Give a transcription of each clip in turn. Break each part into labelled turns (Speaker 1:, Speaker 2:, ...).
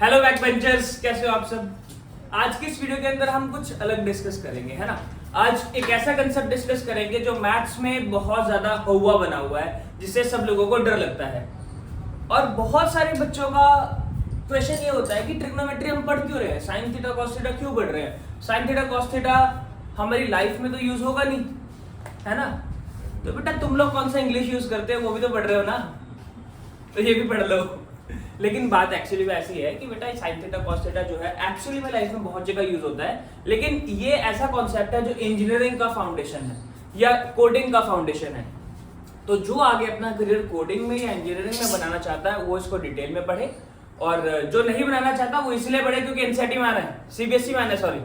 Speaker 1: Hello back benchers, कैसे हो आप सब। आज की इस वीडियो के अंदर हम कुछ अलग डिस्कस करेंगे, है ना। आज एक ऐसा कंसेप्ट डिस्कस करेंगे जो मैथ्स में बहुत ज्यादा हुआ बना हुआ है, जिससे सब लोगों को डर लगता है। और बहुत सारे बच्चों का क्वेश्चन ये होता है कि ट्रिग्नोमेट्री हम पढ़ क्यों रहे हैं, साइन थीटा कॉस थीटा क्यों पढ़ रहे हैं। साइन थीटा कॉस थीटा हमारी लाइफ में तो यूज होगा नहीं, है ना। तो बेटा तुम लोग कौन सा इंग्लिश यूज करते हो वो भी तो पढ़ रहे हो ना, तो ये भी पढ़ लो। लेकिन बात एक्चुअली में ऐसी है कि बेटा साइन थीटा कॉस थीटा जो है एक्चुअली में लाइफ में बहुत जगह यूज होता है, लेकिन ये ऐसा कॉन्सेप्ट है जो इंजीनियरिंग का फाउंडेशन है या कोडिंग का फाउंडेशन है। तो जो आगे अपना करियर कोडिंग में या इंजीनियरिंग में बनाना चाहता है वो इसको डिटेल में पढ़े, और जो नहीं बनाना चाहता वो इसलिए पढ़े क्योंकि एनसीईआरटी में आना है, सीबीएसई में आना है, सॉरी।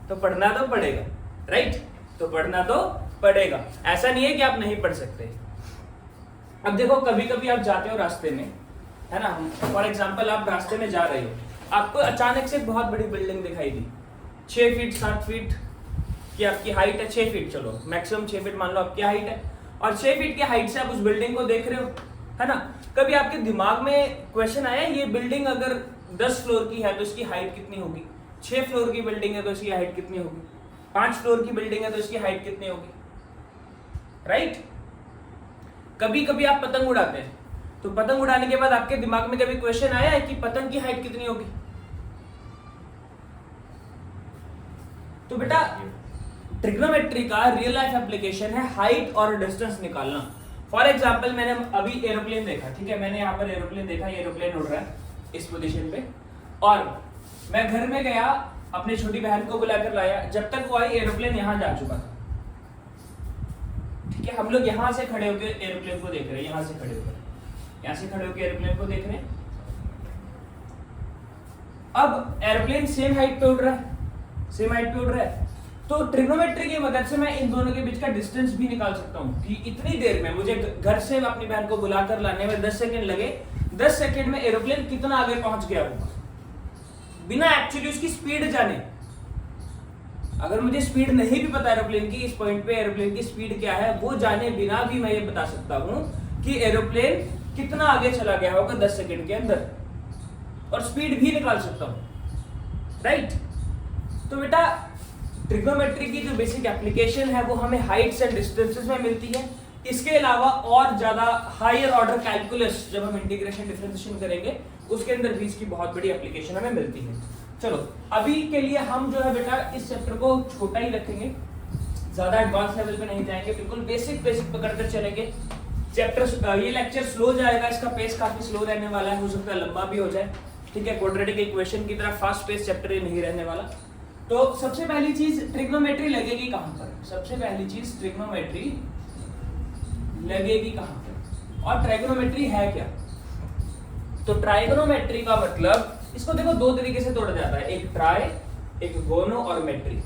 Speaker 1: तो पढ़ना तो पड़ेगा, राइट। तो पढ़ना तो पड़ेगा, ऐसा नहीं है कि आप नहीं पढ़ सकते। अब देखो, कभी कभी आप जाते हो रास्ते में, है ना। फॉर एग्जाम्पल आप रास्ते में जा रहे हो, आपको अचानक से बहुत बड़ी बिल्डिंग दिखाई दी, 6 फीट 7 फीट की आपकी हाइट है, 6 फीट, चलो मैक्सिमम 6 फीट मान लो आपकी हाइट है, और 6 फीट की हाइट से आप उस बिल्डिंग को देख रहे हो, है ना। कभी आपके दिमाग में क्वेश्चन आया, ये बिल्डिंग अगर 10 फ्लोर की है तो इसकी हाइट कितनी होगी, 6 फ्लोर की बिल्डिंग है तो इसकी हाइट कितनी होगी, 5 फ्लोर की बिल्डिंग है तो इसकी हाइट कितनी होगी, राइट। कभी कभी आप पतंग उड़ाते हैं, तो पतंग उड़ाने के बाद आपके दिमाग में कभी क्वेश्चन आया है कि पतंग की हाइट कितनी होगी। तो बेटा ट्रिग्नोमेट्री का रियल लाइफ एप्लीकेशन है हाइट और डिस्टेंस निकालना। फॉर एग्जांपल मैंने अभी एरोप्लेन देखा, ठीक है, मैंने यहाँ पर एरोप्लेन देखा, ये एरोप्लेन उड़ रहा है इस पोजीशन पे, और मैं घर में गया, अपनी छोटी बहन को बुलाकर लाया, जब तक वो आई एरोप्लेन यहाँ जा चुका था, ठीक है। हम लोग यहाँ से खड़े होकर एरोप्लेन को देख रहे हैं, यहाँ से खड़े होकर एरोप्लेन को देख रहे हैं। अब एरोप्लेन सेम हाइट पे उड़ रहा है, तो ट्रिग्नोमेट्री की मदद से मैं इन दोनों के बीच का डिस्टेंस भी निकाल सकता हूं कि इतनी देर में मुझे घर से अपनी बहन को बुलाकर लाने में 10 सेकंड लगे, 10 सेकंड में एरोप्लेन कितना आगे पहुंच गया होगा बिना एक्चुअली उसकी स्पीड जाने। अगर मुझे स्पीड नहीं भी पता एरोप्लेन की, इस पॉइंट पे एरोप्लेन की स्पीड क्या है वो जाने बिना भी मैं ये बता सकता हूं कि एरोप्लेन कितना आगे चला गया होगा 10 सेकंड के अंदर, और स्पीड भी निकाल सकता हूं, राइट। तो बेटा ट्रिग्नोमेट्री की जो बेसिक एप्लीकेशन है वो हमें हाइट्स एंड डिस्टेंसेस में मिलती है। इसके अलावा और ज्यादा हायर ऑर्डर कैलकुलस जब हम इंटीग्रेशन डिफरेंशिएशन करेंगे उसके अंदर भी इसकी बहुत बड़ी एप्लीकेशन हमें मिलती है। चलो अभी के लिए हम जो है बेटा इस चैप्टर को छोटा ही रखेंगे, ज्यादा एडवांस लेवल पे नहीं जाएंगे, बिल्कुल बेसिक पकड़कर चलेंगे। चैप्टर ये लेक्चर स्लो जाएगा, इसका पेस काफी स्लो रहने वाला है, हो सकता है लंबा भी हो जाए, ठीक है। क्वाड्रेटिक इक्वेशन की तरह फास्ट पेस चैप्टर ये नहीं रहने वाला। तो सबसे पहली चीज ट्रिग्नोमेट्री लगेगी कहां पर, और ट्राइगोनोमेट्री है क्या। तो ट्राइगोनोमेट्री का मतलब, इसको देखो दो तरीके से तोड़ा जाता है, एक ट्राई, एक गोनो और मेट्री।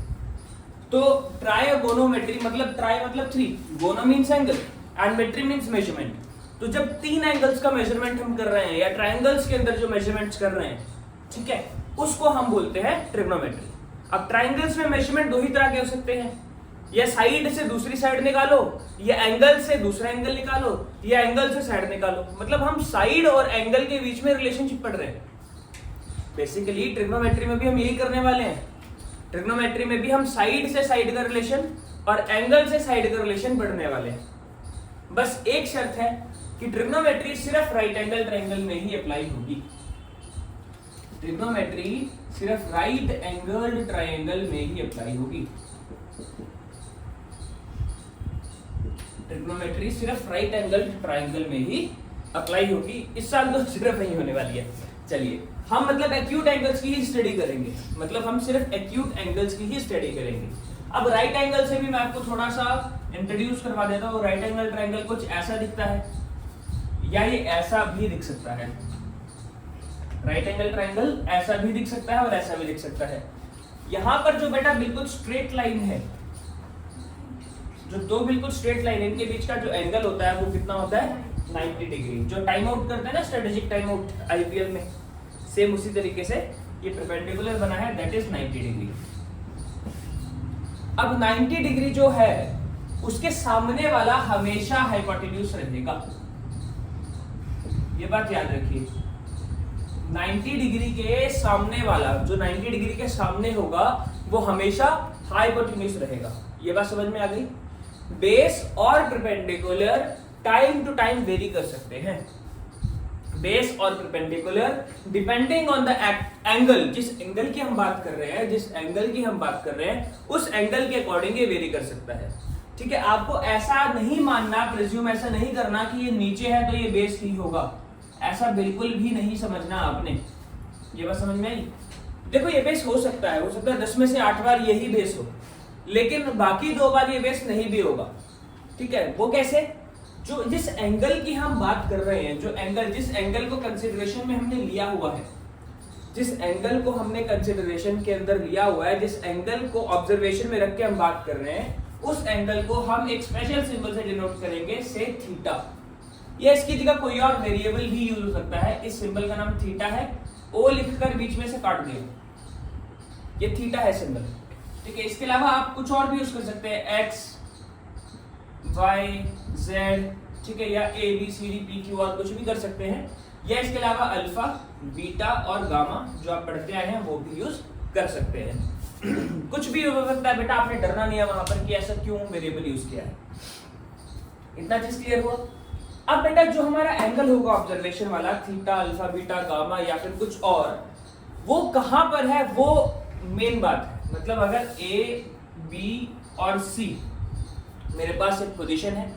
Speaker 1: तो ट्राइगोनोमेट्री मतलब, ट्राई मतलब 3, gono means angle and metry means measurement. तो जब 3 एंगल्स का मेजरमेंट हम कर रहे हैं या ट्रायंगल्स के अंदर जो मेजरमेंट्स कर रहे हैं, ठीक है, उसको हम बोलते हैं ट्रिग्नोमेट्री। अब ट्रायंगल्स में मेजरमेंट दो ही तरह के हो सकते हैं, या साइड से दूसरी साइड निकालो, या एंगल से दूसरा एंगल निकालो, या एंगल से साइड निकालो। मतलब हम साइड और एंगल के बीच में रिलेशनशिप पढ़ रहे हैं। बेसिकली ट्रिग्नोमेट्री में भी हम यही करने वाले हैं। ट्रिग्नोमेट्री में भी हम साइड से साइड का रिलेशन और एंगल से साइड का रिलेशन पढ़ने वाले हैं। बस एक शर्त है कि ट्रिग्नोमेट्री सिर्फ राइट एंगल ट्रायंगल में ही अप्लाई होगी। ट्रिग्नोमेट्री सिर्फ राइट एंगल्ड ट्रायंगल में ही अप्लाई होगी। ट्रिग्नोमेट्री सिर्फ राइट एंगल ट्रायंगल में ही अप्लाई होगी। इस साल तो सिर्फ नहीं होने वाली है। चलिए हम मतलब एक्यूट एंगल्स की ही स्टडी करेंगे, मतलब हम सिर्फ एक्यूट एंगल्स की ही स्टडी करेंगे। अब राइट एंगल से भी मैं आपको थोड़ा सा इंट्रोड्यूस करवा देता हूँ। राइट एंगल ट्रायंगल कुछ ऐसा दिखता है, या ये ऐसा भी दिख सकता है। राइट एंगल ट्रायंगल ऐसा भी दिख सकता है और ऐसा भी दिख सकता है। यहां पर जो बेटा बिल्कुल स्ट्रेट लाइन है, जो दो बिल्कुल स्ट्रेट लाइन, इनके बीच का जो एंगल होता है वो कितना होता है, 90 डिग्री। जो टाइम आउट करते हैं ना स्ट्रेटेजिक टाइम आउट आईपीएल में, सेम उसी तरीके से ये परपेंडिकुलर बना है, दैट इज 90 डिग्री। अब 90 डिग्री जो है उसके सामने वाला हमेशा हाइपोटेन्यूज रहेगा, ये बात याद रखिए। 90 डिग्री के सामने वाला, जो 90 डिग्री के सामने होगा वो हमेशा हाइपोटेन्यूज रहेगा। ये बात समझ में आ गई। बेस और perpendicular time to time vary कर सकते हैं। बेस और perpendicular depending on the angle, जिस एंगल की हम बात कर रहे हैं उस एंगल के अकॉर्डिंग ये वेरी कर सकता है। ठीक है, आपको ऐसा नहीं मानना, प्रिज्यूम ऐसा नहीं करना कि ये नीचे है तो ये बेस ही होगा, ऐसा बिल्कुल भी नहीं समझना आपने। ये बात समझ में आई? देखो ये बेस हो सकता है 10 में से 8 बार यही बेस हो, लेकिन बाकी 2 बार ये बेस नहीं भी होगा। ठीक है, वो कैसे? जो जिस एंगल की हम बात कर रहे हैं, जिस एंगल को कंसिडरेशन में हमने लिया हुआ है, जिस एंगल को हमने कंसिडरेशन के अंदर लिया हुआ है, जिस एंगल को ऑब्जर्वेशन में रख के हम बात कर रहे हैं, उस एंगल को हम एक स्पेशल सिंबल से डिनोट करेंगे, से थीटा। या इसकी जगह कोई और वेरिएबल भी यूज हो सकता है। इस सिंबल का नाम थीटा है, ओ लिखकर बीच में से काट दिया, ये थीटा है सिंबल। ठीक है, इसके अलावा आप कुछ और भी यूज कर सकते हैं, एक्स वाई जेड, ठीक है, या A B C D P Q R, कुछ भी कर सकते हैं। या इसके अलावा अल्फा बीटा और गामा जो आप पढ़ते आए हैं वो भी यूज कर सकते हैं। कुछ भी हो सकता है बेटा, आपने डरना नहीं है वहां पर कि ऐसा क्यों वेरिएबल यूज किया है। इतना चीज क्लियर हुआ? अब बेटा जो हमारा एंगल होगा ऑब्जर्वेशन वाला, थीटा अल्फा बीटा गामा या फिर कुछ और, वो कहां पर है वो मेन बात है। मतलब अगर ए बी और सी मेरे पास एक पोजीशन है,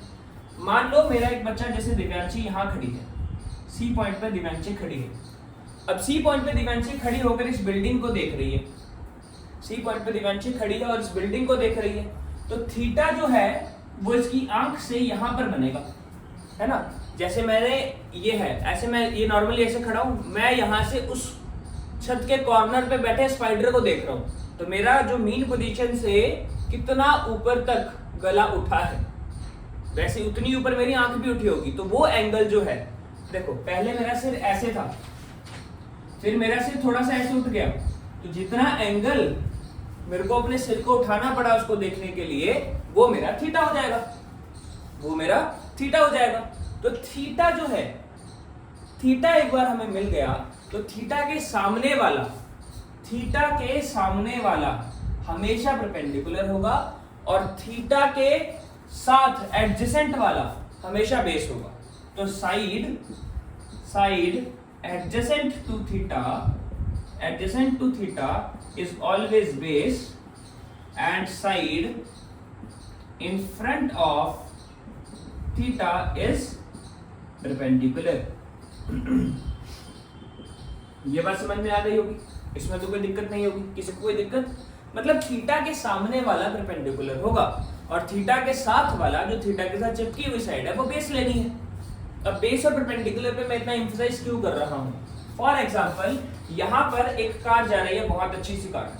Speaker 1: मान लो मेरा एक बच्चा जैसे दिव्यांशी यहाँ खड़ी है, सी पॉइंट पे दिव्यांशी खड़ी है। अब सी पॉइंट पे दिव्यांशी खड़ी होकर इस बिल्डिंग को देख रही है, सी पॉइंट पे दिव्यांशी खड़ी है और इस बिल्डिंग को देख रही है, तो थीटा जो है वो इसकी आंख से यहाँ पर बनेगा, है ना। जैसे मैंने ये है, ऐसे मैं ये नॉर्मली ऐसे खड़ा हूं, मैं यहाँ से उस छत के कॉर्नर पे बैठे स्पाइडर को देख रहा हूं, तो मेरा जो मीन पोजीशन से कितना ऊपर तक गला उठा है, वैसे उतनी ऊपर मेरी आंख भी उठी होगी। तो वो एंगल जो है, देखो पहले मेरा सिर ऐसे था, फिर मेरा सिर थोड़ा सा ऐसे उठ गया, तो जितना एंगल मेरे को अपने सिर को उठाना पड़ा उसको देखने के लिए, वो मेरा थीटा हो जाएगा, वो मेरा थीटा हो जाएगा। तो थीटा जो है, थीटा एक बार हमें मिल गया, तो थीटा के सामने वाला, थीटा के सामने वाला हमेशा परपेंडिकुलर होगा और थीटा के साथ एडजेसेंट वाला हमेशा बेस होगा। तो side adjacent to theta is always base and side in front of theta is perpendicular. ये बात समझ में आ गई होगी, इसमें तो कोई दिक्कत नहीं होगी, किसी को कोई दिक्कत? मतलब थीटा के सामने वाला परपेंडिकुलर होगा और थीटा के साथ वाला, जो थीटा के साथ चिपकी हुई साइड है, वो बेस लेनी है। अब बेस और परपेंडिकुलर पे मैं इतना एम्फसाइज क्यों कर रहा हूं? फॉर एग्जांपल यहाँ पर एक कार जा रही है, बहुत अच्छी सी कार,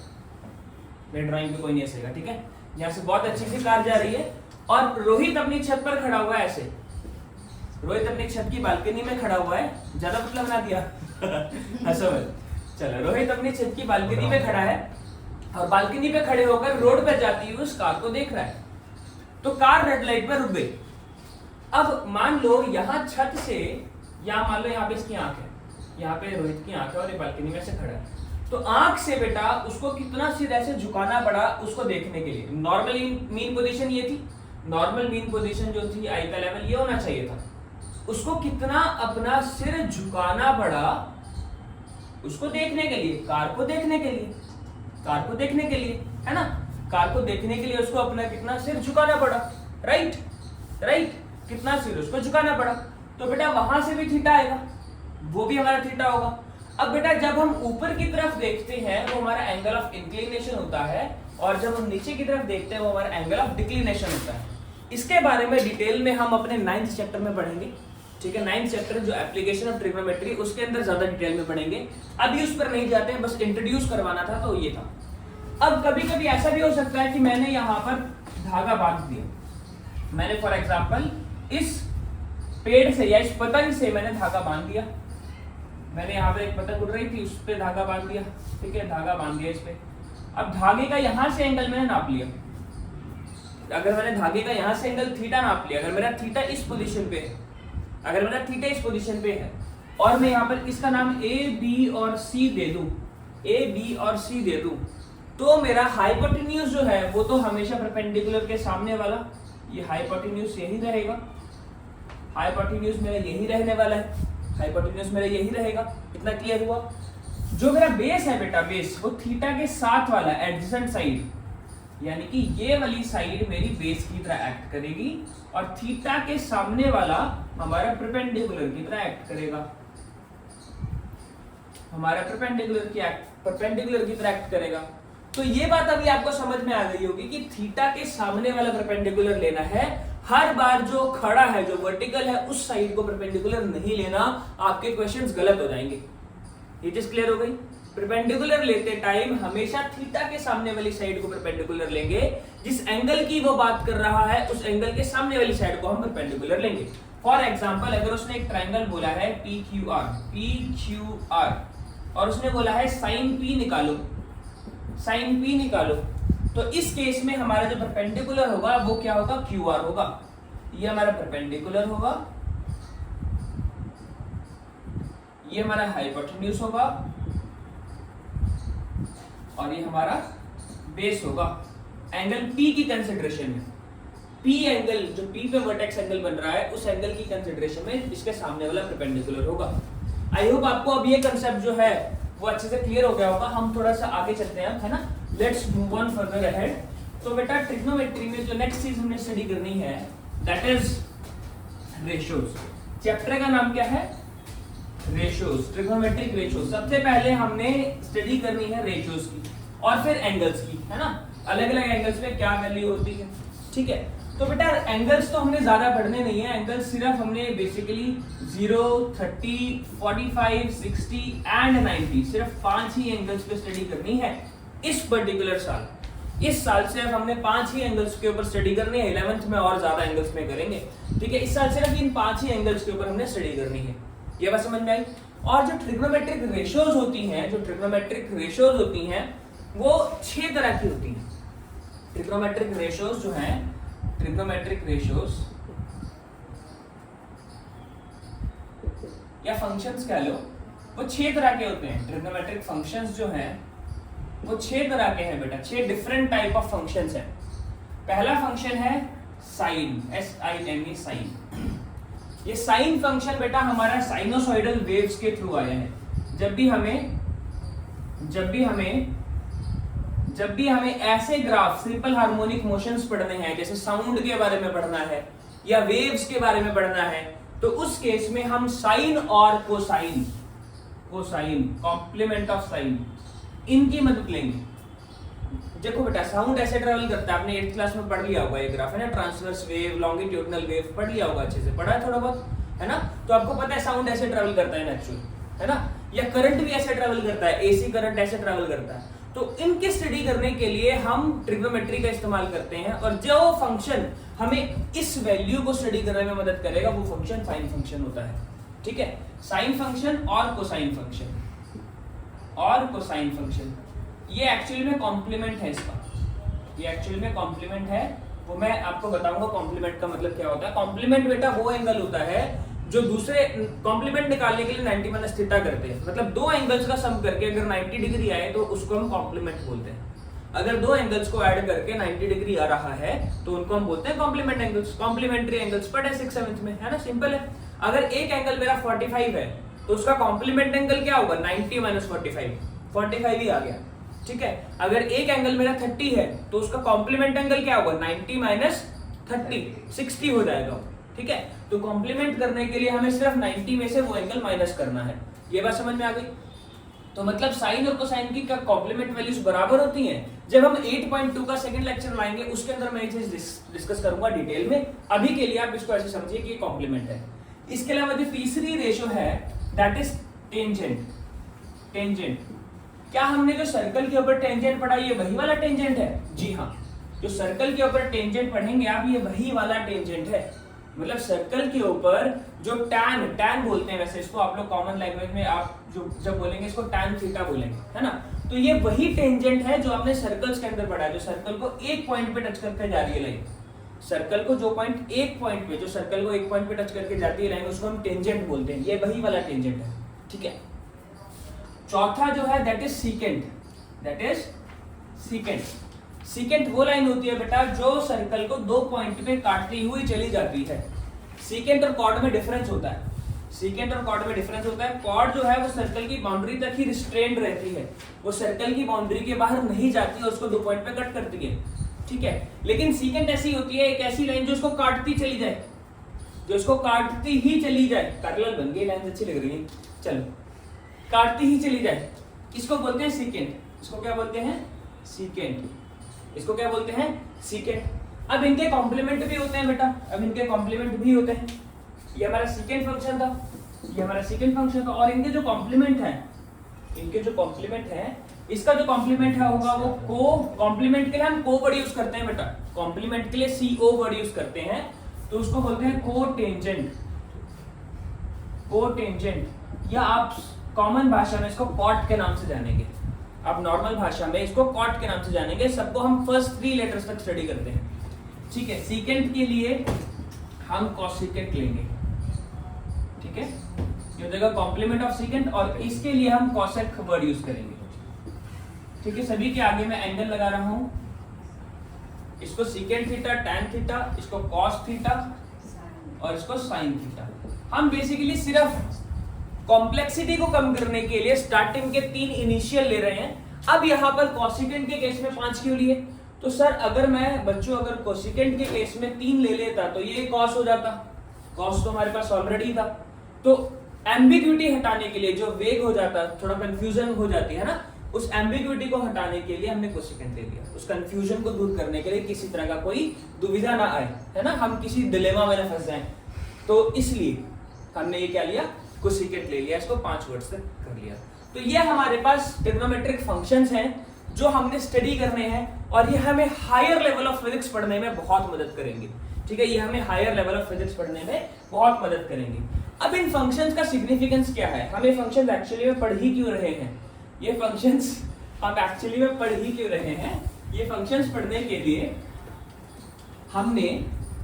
Speaker 1: मेरे ड्राइंग पे कोई नहीं हंसेगा, ठीक है। यहाँ से बहुत अच्छी सी कार जा रही है और रोहित अपनी छत पर खड़ा हुआ है, ऐसे रोहित अपनी छत की बालकनी में खड़ा हुआ है, ज्यादा मतलब बना दिया हंसो मत। चलो, रोहित अपनी छत की बालकनी में खड़ा है और बालकनी पे खड़े होकर रोड पर जाती हुई उस कार को देख रहा है। तो कार रेड लाइट पर रुक गई। अब मान लो यहाँ छत से, या मान लो यहाँ पे इसकी आंख है, यहाँ पे रोहित की आंख है और ये बालकनी में से खड़ा है, तो आंख से बेटा उसको कितना सिर ऐसे झुकाना पड़ा उसको देखने के लिए। नॉर्मल मीन पोजीशन ये थी, नॉर्मल मीन पोजीशन जो थी आई का लेवल ये होना चाहिए था। उसको कितना अपना सिर झुकाना पड़ा उसको देखने के लिए, कार को देखने के लिए, कार को देखने के लिए, है ना। कार को देखने के लिए उसको अपना कितना सिर झुकाना पड़ा, राइट, कितना सिर उसको झुकाना पड़ा। तो बेटा वहां से भी थीटा आएगा, वो भी हमारा थीटा होगा। अब बेटा जब हम ऊपर की तरफ देखते हैं वो हमारा एंगल ऑफ इंक्लिनेशन होता है, और जब हम नीचे की तरफ देखते हैं वो हमारा एंगल ऑफ डिक्लिनेशन होता है। इसके बारे में डिटेल में हम अपने 9th चैप्टर में पढ़ेंगे, ठीक है। 9th चैप्टर जो एप्लीकेशन ऑफ ट्रिग्नोमेट्री, उसके अंदर ज्यादा डिटेल में पढ़ेंगे, अभी उस पर नहीं जाते हैं, बस इंट्रोड्यूस करवाना था तो ये था। अब कभी कभी ऐसा भी हो सकता है कि मैंने यहाँ पर धागा बांध दिया, मैंने फॉर एग्जाम्पल इस पेड़ से या इस पतंग से मैंने धागा बांध दिया, मैंने यहाँ पे एक पतंग उड़ रही थी उस पे धागा बांध दिया, ठीक है, धागा बांध दिया इस पे। अब धागे का यहाँ से एंगल मैंने नाप लिया, अगर मैंने धागे का यहाँ से एंगल थीटा नाप लिया, अगर मेरा थीटा इस पोजीशन पे है, अगर मेरा थीटा इस पोजीशन पे है, और मैं यहाँ पर इसका नाम ए बी और सी दे दूं, ए बी और सी दे दूं, तो मेरा हाइपोटेन्यूज जो है वो तो हमेशा परपेंडिकुलर के सामने वाला, ये हाइपोटेन्यूज यही रहेगा, हाइपोटेन्यूज मेरा यही रहने वाला है, हाइपोटेन्यूज मेरा यही रहेगा। इतना क्लियर हुआ। जो मेरा बेस है बेटा, बेस वो थीटा के साथ वाला एडजेसेंट साइड, यानी कि ये वाली साइड मेरी बेस की तरह एक्ट करेगी और थीटा के सामने वाला हमारा परपेंडिकुलर की तरह एक्ट करेगा, हमारा परपेंडिकुलर की तरह एक्ट करेगा। तो ये बात अभी आपको समझ में आ गई होगी कि थीटा के सामने वाला परपेंडिकुलर लेना है। हर बार जो खड़ा है, जो वर्टिकल है, उस साइड को परपेंडिकुलर नहीं लेना, आपके क्वेश्चंस गलत हो जाएंगे। ये चीज क्लियर हो गई। परपेंडिकुलर लेते टाइम हमेशा थीटा के सामने वाली साइड को परपेंडिकुलर लेंगे, जिस एंगल की वो बात कर रहा है उस एंगल के सामने वाली साइड को हम परपेंडिकुलर लेंगे। फॉर एग्जांपल, अगर उसने एक ट्रायंगल बोला है PQR और उसने बोला है साइन P निकालो, तो इस केस में हमारा जो परपेंडिकुलर होगा वो क्या होगा, QR होगा। ये हमारा परपेंडिकुलर होगा, ये हमारा हाइपोटेन्यूज होगा और ये हमारा बेस होगा। एंगल P की कंसिडरेशन में, P एंगल जो P पे वर्टेक्स एंगल बन रहा है उस एंगल की कंसिडरेशन में इसके सामने वाला परपेंडिकुलर होगा। आई होप आपको अब ये कंसेप्ट जो है वो अच्छे से क्लियर हो गया होगा। हम थोड़ा सा आगे चलते हैं, है ना। Let's move on further ahead. तो बेटा ट्रिग्नोमेट्री में जो नेक्स्ट चीज हमने स्टडी करनी है दैट इज रेशियोज। चैप्टर का नाम क्या है, रेशियोज, ट्रिग्नोमेट्रिक रेशियोज। सबसे पहले हमने स्टडी करनी है रेशियोज की और फिर एंगल्स की, है ना। अलग अलग एंगल्स में क्या वैल्यू होती है, ठीक है। तो बेटा एंगल्स तो हमने ज्यादा पढ़ने नहीं है, एंगल्स सिर्फ हमने बेसिकली 0, 30, 45, 60 एंड 90, सिर्फ 5 ही एंगल्स पे स्टडी करनी है इस पर्टिकुलर साल। इस साल सिर्फ हमने 5 ही एंगल्स के ऊपर स्टडी करनी है। 11th में और ज्यादा एंगल्स में करेंगे, ठीक है। इस साल सिर्फ इन 5 ही एंगल्स के ऊपर हमने स्टडी करनी है। ये बात समझ में आई। और जो ट्रिग्नोमेट्रिक रेशियोज होती हैं, वो 6 तरह की होती हैं। ट्रिग्नोमेट्रिक रेशियोज जो हैं, ट्रिग्नोमेट्रिक रेशियोज या फंक्शंस कह लो, वो 6 तरह के होते हैं। ट्रिग्नोमेट्रिक फंक्शंस जो हैं वो 6 तरह के हैं बेटा, 6 डिफरेंट टाइप ऑफ फंक्शंस हैं। पहला फंक्शन है साइन, SINE, साइन। ये साइन फंक्शन बेटा हमारा साइनोसॉइडल वेव्स के थ्रू आया है। जब भी हमें ऐसे ग्राफ, सिंपल हार्मोनिक मोशंस पढ़ने हैं, जैसे साउंड के बारे में पढ़ना है या वेव्स के बारे में पढ़ना है, तो उस केस में हम साइन और कोसाइन, कॉम्प्लीमेंट ऑफ साइन, इनकी मदद लेंगे। देखो बेटा साउंड ऐसे ट्रेवल करता है, आपने 8th क्लास में पढ़ लिया होगा ये ग्राफ, है ना। ट्रांसवर्स वेव, लॉन्गिट्यूडिनल वेव पढ़ लिया होगा, अच्छे से पढ़ा है थोड़ा बहुत, है ना। तो आपको पता है साउंड ऐसे ट्रेवल करता है नेचुरल, है ना। या करंट भी ऐसे ट्रेवल करता है, AC करंट ऐसे ट्रेवल करता है। तो इनकी स्टडी करने के लिए हम ट्रिग्नोमेट्री का इस्तेमाल करते हैं, और जो फंक्शन हमें इस वैल्यू को स्टडी करने में मदद करेगा वो फंक्शन साइन फंक्शन होता है, ठीक है। साइन फंक्शन और कोसाइन फंक्शन, ये एक्चुअली में कॉम्प्लीमेंट है इसका, ये एक्चुअली में कॉम्प्लीमेंट है। वो मैं आपको बताऊंगा कॉम्प्लीमेंट का मतलब क्या होता है। कॉम्प्लीमेंट बेटा वो एंगल होता है जो दूसरे, कॉम्प्लीमेंट निकालने के लिए 90 माइनस थीटा करते हैं, मतलब दो एंगल्स का सम करके अगर 90 डिग्री आए तो उसको हम कॉम्प्लीमेंट बोलते हैं। अगर दो एंगल्स को ऐड करके 90 डिग्री आ रहा है तो उनको हम बोलते हैं कॉम्प्लीमेंट एंगल्स। कॉम्प्लीमेंटरी एंगल्स पढ़े 6th 7th में, है ना, सिंपल है। अगर एक एंगल मेरा 45 है तो उसका कॉम्प्लीमेंट एंगल क्या होगा, 90 माइनस 45 ही आ गया, ठीक है। अगर एक एंगल मेरा 30 है तो उसका कॉम्प्लीमेंट एंगल क्या होगा, 90 माइनस 30, 60 हो जाएगा, ठीक है। तो कॉम्प्लीमेंट करने के लिए हमें सिर्फ 90 में से वो एंगल माइनस करना है। ये बात समझ में आ गई। तो मतलब साइन और कोसाइन की क्या कॉम्प्लीमेंट वैल्यूज बराबर होती हैं। जब हम 8.2 का सेकंड लेक्चर लाएंगे उसके अंदर मैं ये चीज डिस्कस करूंगा डिटेल में। अभी के लिए आप इसको ऐसे समझिए कि ये कॉम्प्लीमेंट है। इसके अलावा जो तीसरी रेशो है दैट इज टेंजेंट। क्या हमने जो सर्कल के ऊपर टेंजेंट पढ़ा ये वही वाला टेंजेंट है? जी हाँ, जो सर्कल के ऊपर टेंजेंट पढ़ेंगे आप ये वही वाला टेंजेंट है। मतलब सर्कल के ऊपर जो टैन बोलते हैं, वैसे इसको आप लोग कॉमन लैंग्वेज में आप जो जब बोलेंगे इसको टैन थीटा बोलेंगे, है ना। तो ये वही टेंजेंट है जो आपने सर्कल्स के अंदर पढ़ा है, जो सर्कल को एक पॉइंट पे टच करके जा रही है लाइन। सर्कल को जो पॉइंट एक पॉइंट पे, जो सर्कल को एक पॉइंट पे टच करके जाती है लाइन, उसको हम टेंजेंट बोलते हैं। ये वही वाला टेंजेंट है, ठीक है। चौथा जो है that is secant, that is secant. Secant वो लाइन होती है बेटा जो सर्कल को दो पॉइंट पे काटती हुई चली जाती है। सीकेंट और कॉर्ड में डिफरेंस होता है, सीकेंट और कॉर्ड में डिफरेंस होता है। कॉर्ड जो है वो सर्कल की बाउंड्री तक ही रिस्ट्रेन्ड रहती है, वो सर्कल की बाउंड्री के बाहर नहीं जाती है, उसको दो पॉइंट पे कट करती है, ठीक है। लेकिन सीकेंट ऐसी होती है, एक ऐसी लाइन जो इसको काटती चली जाए, जो इसको काटती ही चली जाए। पैरेलल बन गई, लाइन अच्छी लग रही है, चलो, काटती ही चली जाए, इसको बोलते हैं सीकेंट। इसको क्या बोलते हैं? सीकेंट। इसको क्या बोलते हैं? सीकेंट। अब इनके कॉम्प्लीमेंट भी होते हैं बेटा, अब इनके कॉम्प्लीमेंट भी होते हैं। ये हमारा सेकंड फंक्शन था, ये हमारा सेकंड फंक्शन था, और इनके जो कॉम्प्लीमेंट है, इनके जो कॉम्प्लीमेंट है, इसका जो कॉम्प्लीमेंट है होगा वो को, कॉम्प्लीमेंट के लिए हम को वर्ड यूज करते हैं बेटा, कॉम्प्लीमेंट के लिए CO वर्ड यूज करते हैं, तो उसको बोलते हैं कोटेंजेंट, कोटेंजेंट। या आप कॉमन भाषा में इसको कॉट के नाम से जानेंगे, आप नॉर्मल भाषा में इसको कॉट के नाम से जानेंगे। सबको हम फर्स्ट 3 लेटर्स तक स्टडी करते हैं, ठीक है। सीकेंट के लिए हम कॉसिकेंट लेंगे, ठीक है, ये हो जाएगा कॉम्प्लीमेंट ऑफ सीकेंट, और इसके लिए हम कॉसेक वर्ड यूज करेंगे, ठीक है। सभी के आगे मैं एंगल लगा रहा हूं, इसको सीकेंट थीटा, टैन थीटा, इसको कॉस थीटा और इसको साइन थीटा। हम बेसिकली सिर्फ कॉम्प्लेक्सिटी को कम करने के लिए स्टार्टिंग के 3 इनिशियल ले रहे हैं। अब यहाँ पर कॉसिकेंट के केस में 5 क्यों लिए? तो सर अगर मैं बच्चों अगर कोसिकेंट के केस में 3 ले लेता तो ये कॉस हो जाता, कॉस तो हमारे पास ऑलरेडी था। तो एम्बिग्विटी हटाने के लिए, जो वेग हो जाता, थोड़ा कंफ्यूजन हो जाती है ना, उस एम्बिग्विटी को हटाने के लिए हमने कोसिकेंट ले लिया, उस कंफ्यूजन को दूर करने के लिए, किसी तरह का कोई दुविधा ना आए, है ना, हम किसी डिलेमा में ना फंस जाएं, तो इसलिए हमने ये क्या लिया, कोसिकेंट ले लिया, इसको 5 वर्ड्स तक कर लिया। तो ये हमारे पास ट्रिग्नोमेट्रिक फंक्शंस हैं जो हमने स्टडी करने हैं, और ये हमें हायर लेवल ऑफ फिजिक्स पढ़ने में बहुत मदद करेंगे, ठीक है। ये हमें हायर लेवल ऑफ फिजिक्स पढ़ने में बहुत मदद करेंगे। अब इन फंक्शंस का सिग्निफिकेंस क्या है, हम ये फंक्शंस एक्चुअली में पढ़ ही क्यों रहे हैं, ये फंक्शंस हम एक्चुअली में पढ़ ही क्यों रहे हैं? ये फंक्शंस पढ़ने के लिए हमने,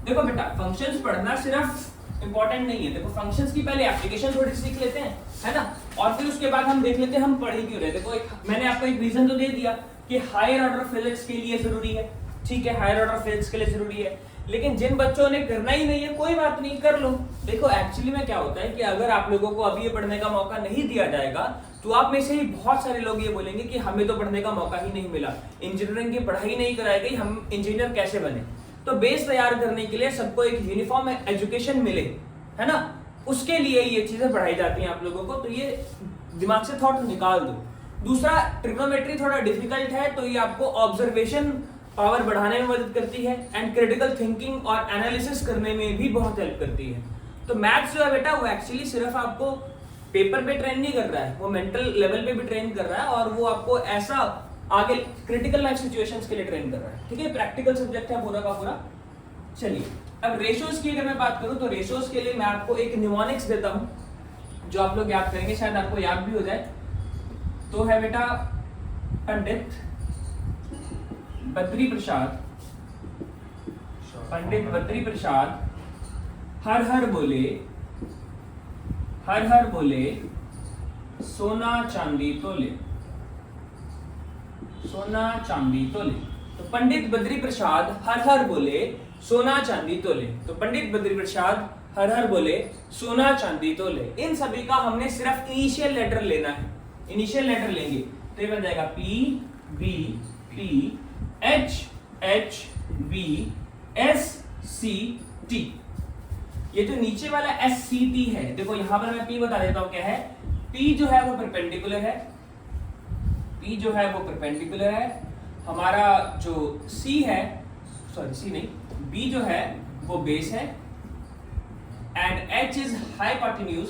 Speaker 1: देखो बेटा, फंक्शंस पढ़ना सिर्फ इंपॉर्टेंट नहीं है। देखो फंक्शंस की पहले एप्लीकेशन थोड़ी सीख लेते हैं, है ना, और फिर उसके बाद हम देख लेते हैं हम पढ़ ही क्यों रहे। देखो मैंने आपको एक रीजन तो दे दिया कि हायर ऑर्डर फिजिक्स के लिए जरूरी है, ठीक है, हायर ऑर्डर फिजिक्स के लिए जरूरी है। लेकिन जिन बच्चों ने करना ही नहीं है, कोई बात नहीं, कर लो। देखो एक्चुअली में क्या होता है कि अगर आप लोगों को अभी ये पढ़ने का मौका नहीं दिया जाएगा तो आप में से ही बहुत सारे लोग ये बोलेंगे कि हमें तो पढ़ने का मौका ही नहीं मिला, इंजीनियरिंग की पढ़ाई नहीं कराई गई, हम इंजीनियर कैसे बने। तो बेस तैयार करने के लिए सबको एक यूनिफॉर्म एजुकेशन मिले, है ना, उसके लिए ये चीजें पढ़ाई जाती हैं आप लोगों को, तो ये दिमाग से थॉट निकाल दो। दूसरा, ट्रिग्नोमेट्री थोड़ा डिफिकल्ट है, तो ये आपको ऑब्जर्वेशन पावर बढ़ाने में मदद करती है, एंड क्रिटिकल थिंकिंग और एनालिसिस करने में भी बहुत हेल्प करती है। तो मैथ्स जो है बेटा वो एक्चुअली सिर्फ आपको पेपर पे ट्रेन नहीं कर रहा है, वो मेंटल लेवल पे भी ट्रेन कर रहा है, और वो आपको ऐसा आगे क्रिटिकल लाइफ सिचुएशंस के लिए ट्रेन कर रहा है, ठीक है। प्रैक्टिकल सब्जेक्ट है पूरा का पूरा। चलिए अब रेशोज की अगर मैं बात करूं तो रेशोज के लिए मैं आपको एक निमोनिक्स देता हूं जो आप लोग याद करेंगे, शायद आपको याद भी हो जाए। तो है बेटा पंडित बद्री प्रसाद, पंडित बद्री प्रसाद हर हर बोले, हर हर बोले सोना चांदी तोले, सोना चांदी तोले। तो पंडित बद्री प्रसाद हर हर बोले सोना चांदी तोले। तो पंडित बद्री प्रसाद हर हर बोले सोना चांदी तोले। इन सभी का हमने सिर्फ इनिशियल लेटर लेना है, इनिशियल लेटर लेंगे तो ये बन जाएगा P B P H H B S C T। ये जो नीचे वाला SCT है, देखो यहां पर मैं P बता देता हूं क्या है। P जो है वो परपेंडिकुलर है, P जो है वो परपेंडिकुलर है। हमारा जो C है, सॉरी C नहीं, B जो है वो बेस है, and H is hypotenuse,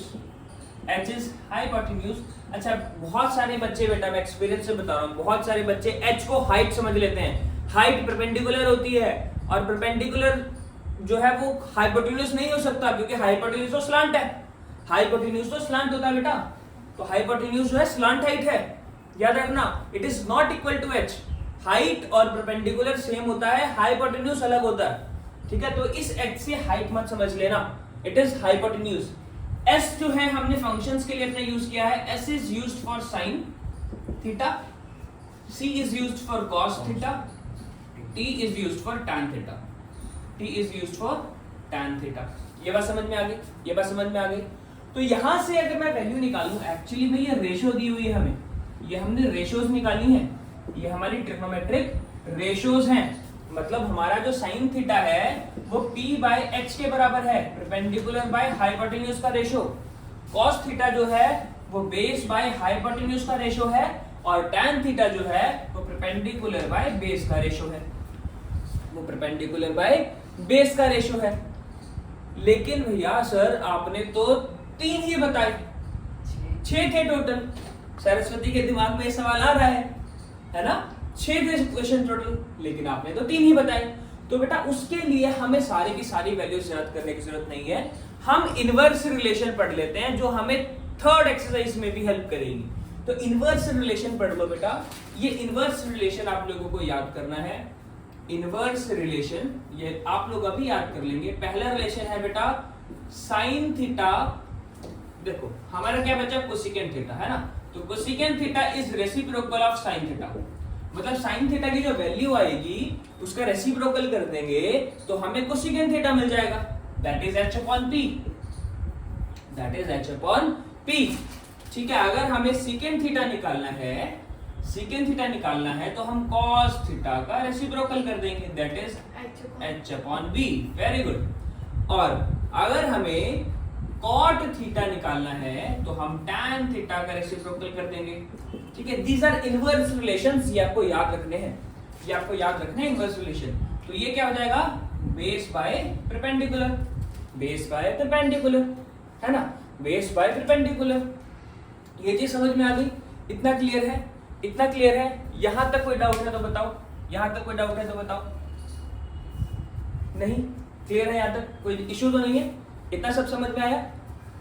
Speaker 1: H is hypotenuse. अच्छा बहुत सारे बच्चे, बेटा मैं एक्सपीरियंस से बता रहा हूँ, बहुत सारे बच्चे H को हाइट समझ लेते हैं। हाइट परपेंडिकुलर होती है, और परपेंडिकुलर जो है वो हाइपोटेन्यूज नहीं हो सकता, क्योंकि हाइपोटेन्यूज तो स्लांट है, हाइपोटेन्यूज तो स्लांट होता है बेटा। तो हाइपोटेन्यूज जो है स्लांट हाइट है, याद रखना, it is not equal to H। Height और परपेंडिकुलर सेम होता है, हाइपोटेन्यूज अलग होता है, ठीक है, तो इस एक्स से हाइट मत समझ लेना, इट इज हाइपोटेन्यूज। एस जो है हमने फंक्शंस के लिए अपने यूज किया है, S is used for sine theta, C is used for cos theta, T is used for tan theta, T is used for tan theta. ये बात समझ में आ गई, ये बात समझ में आ गई। तो यहां से अगर मैं वैल्यू निकालूं, एक्चुअली में ये रेशियो दी हुई है हमें, ये हमने रेशियोज निकाली हैं, ये हमारी ट्रिग्नोमेट्रिक रेशियोज हैं। मतलब हमारा जो साइन थीटा है वो p बाय h के बराबर है, परपेंडिकुलर बाय हाइपोटेन्यूज का रेशियो। cos थीटा जो है वो बेस बाय हाइपोटेन्यूज का रेशियो है, और tan थीटा जो है वो परपेंडिकुलर बाय बेस का रेशियो है, वो परपेंडिकुलर बाय बेस का रेशियो है। लेकिन भैया सर आपने तो 3 ही बताए, 6 थे टोटल। सरस्वती के दिमाग में ये सवाल आ रहा है ना, 6 थे क्वेश्चन टोटल, लेकिन आपने तो 3 ही बताए। तो बेटा उसके लिए हमें सारी की सारी वैल्यूज याद करने की जरूरत नहीं है, हम इनवर्स रिलेशन पढ़ लेते हैं जो हमें थर्ड एक्सरसाइज में भी हेल्प करेगी। तो इनवर्स रिलेशन पढ़ लो बेटा, ये इनवर्स रिलेशन आप लोगों को याद करना है। इनवर्स रिलेशन ये आप लोग अभी याद कर लेंगे। पहला रिलेशन है बेटा साइन थीटा, देखो हमारा क्या बचा, कोसेकेंट थीटा है ना, तो cosecant theta is reciprocal of sine theta. मतलब साइन थीटा की जो वैल्यू आएगी उसका रेसिप्रोकल कर देंगे तो हमें कोसेकेंट थीटा मिल जाएगा, that is h upon p, that is h upon p। ठीक है, अगर हमें सेकेंट थीटा निकालना है, सेकेंड थीटा निकालना है तो हम cos थीटा का रेसिप्रोकल कर देंगे, that is h upon b। Very good. और अगर हमें cot थीटा निकालना है तो हम tan थीटा का रेसिप्रोकल कर देंगे। ठीक है, दीज आर इनवर्स रिलेशंस, ये आपको याद रखने हैं, ये आपको याद रखने हैं इनवर्स रिलेशन। तो ये क्या हो जाएगा, base by perpendicular, base by perpendicular, है ना, बेस बाय परपेंडिकुलर। ये चीज समझ में आ गई, इतना क्लियर है, इतना क्लियर है। यहां तक कोई डाउट है तो बताओ, यहां तक कोई डाउट है तो बताओ। नहीं क्लियर है, यहां तक कोई इश्यू तो नहीं है, इतना सब समझ में आया।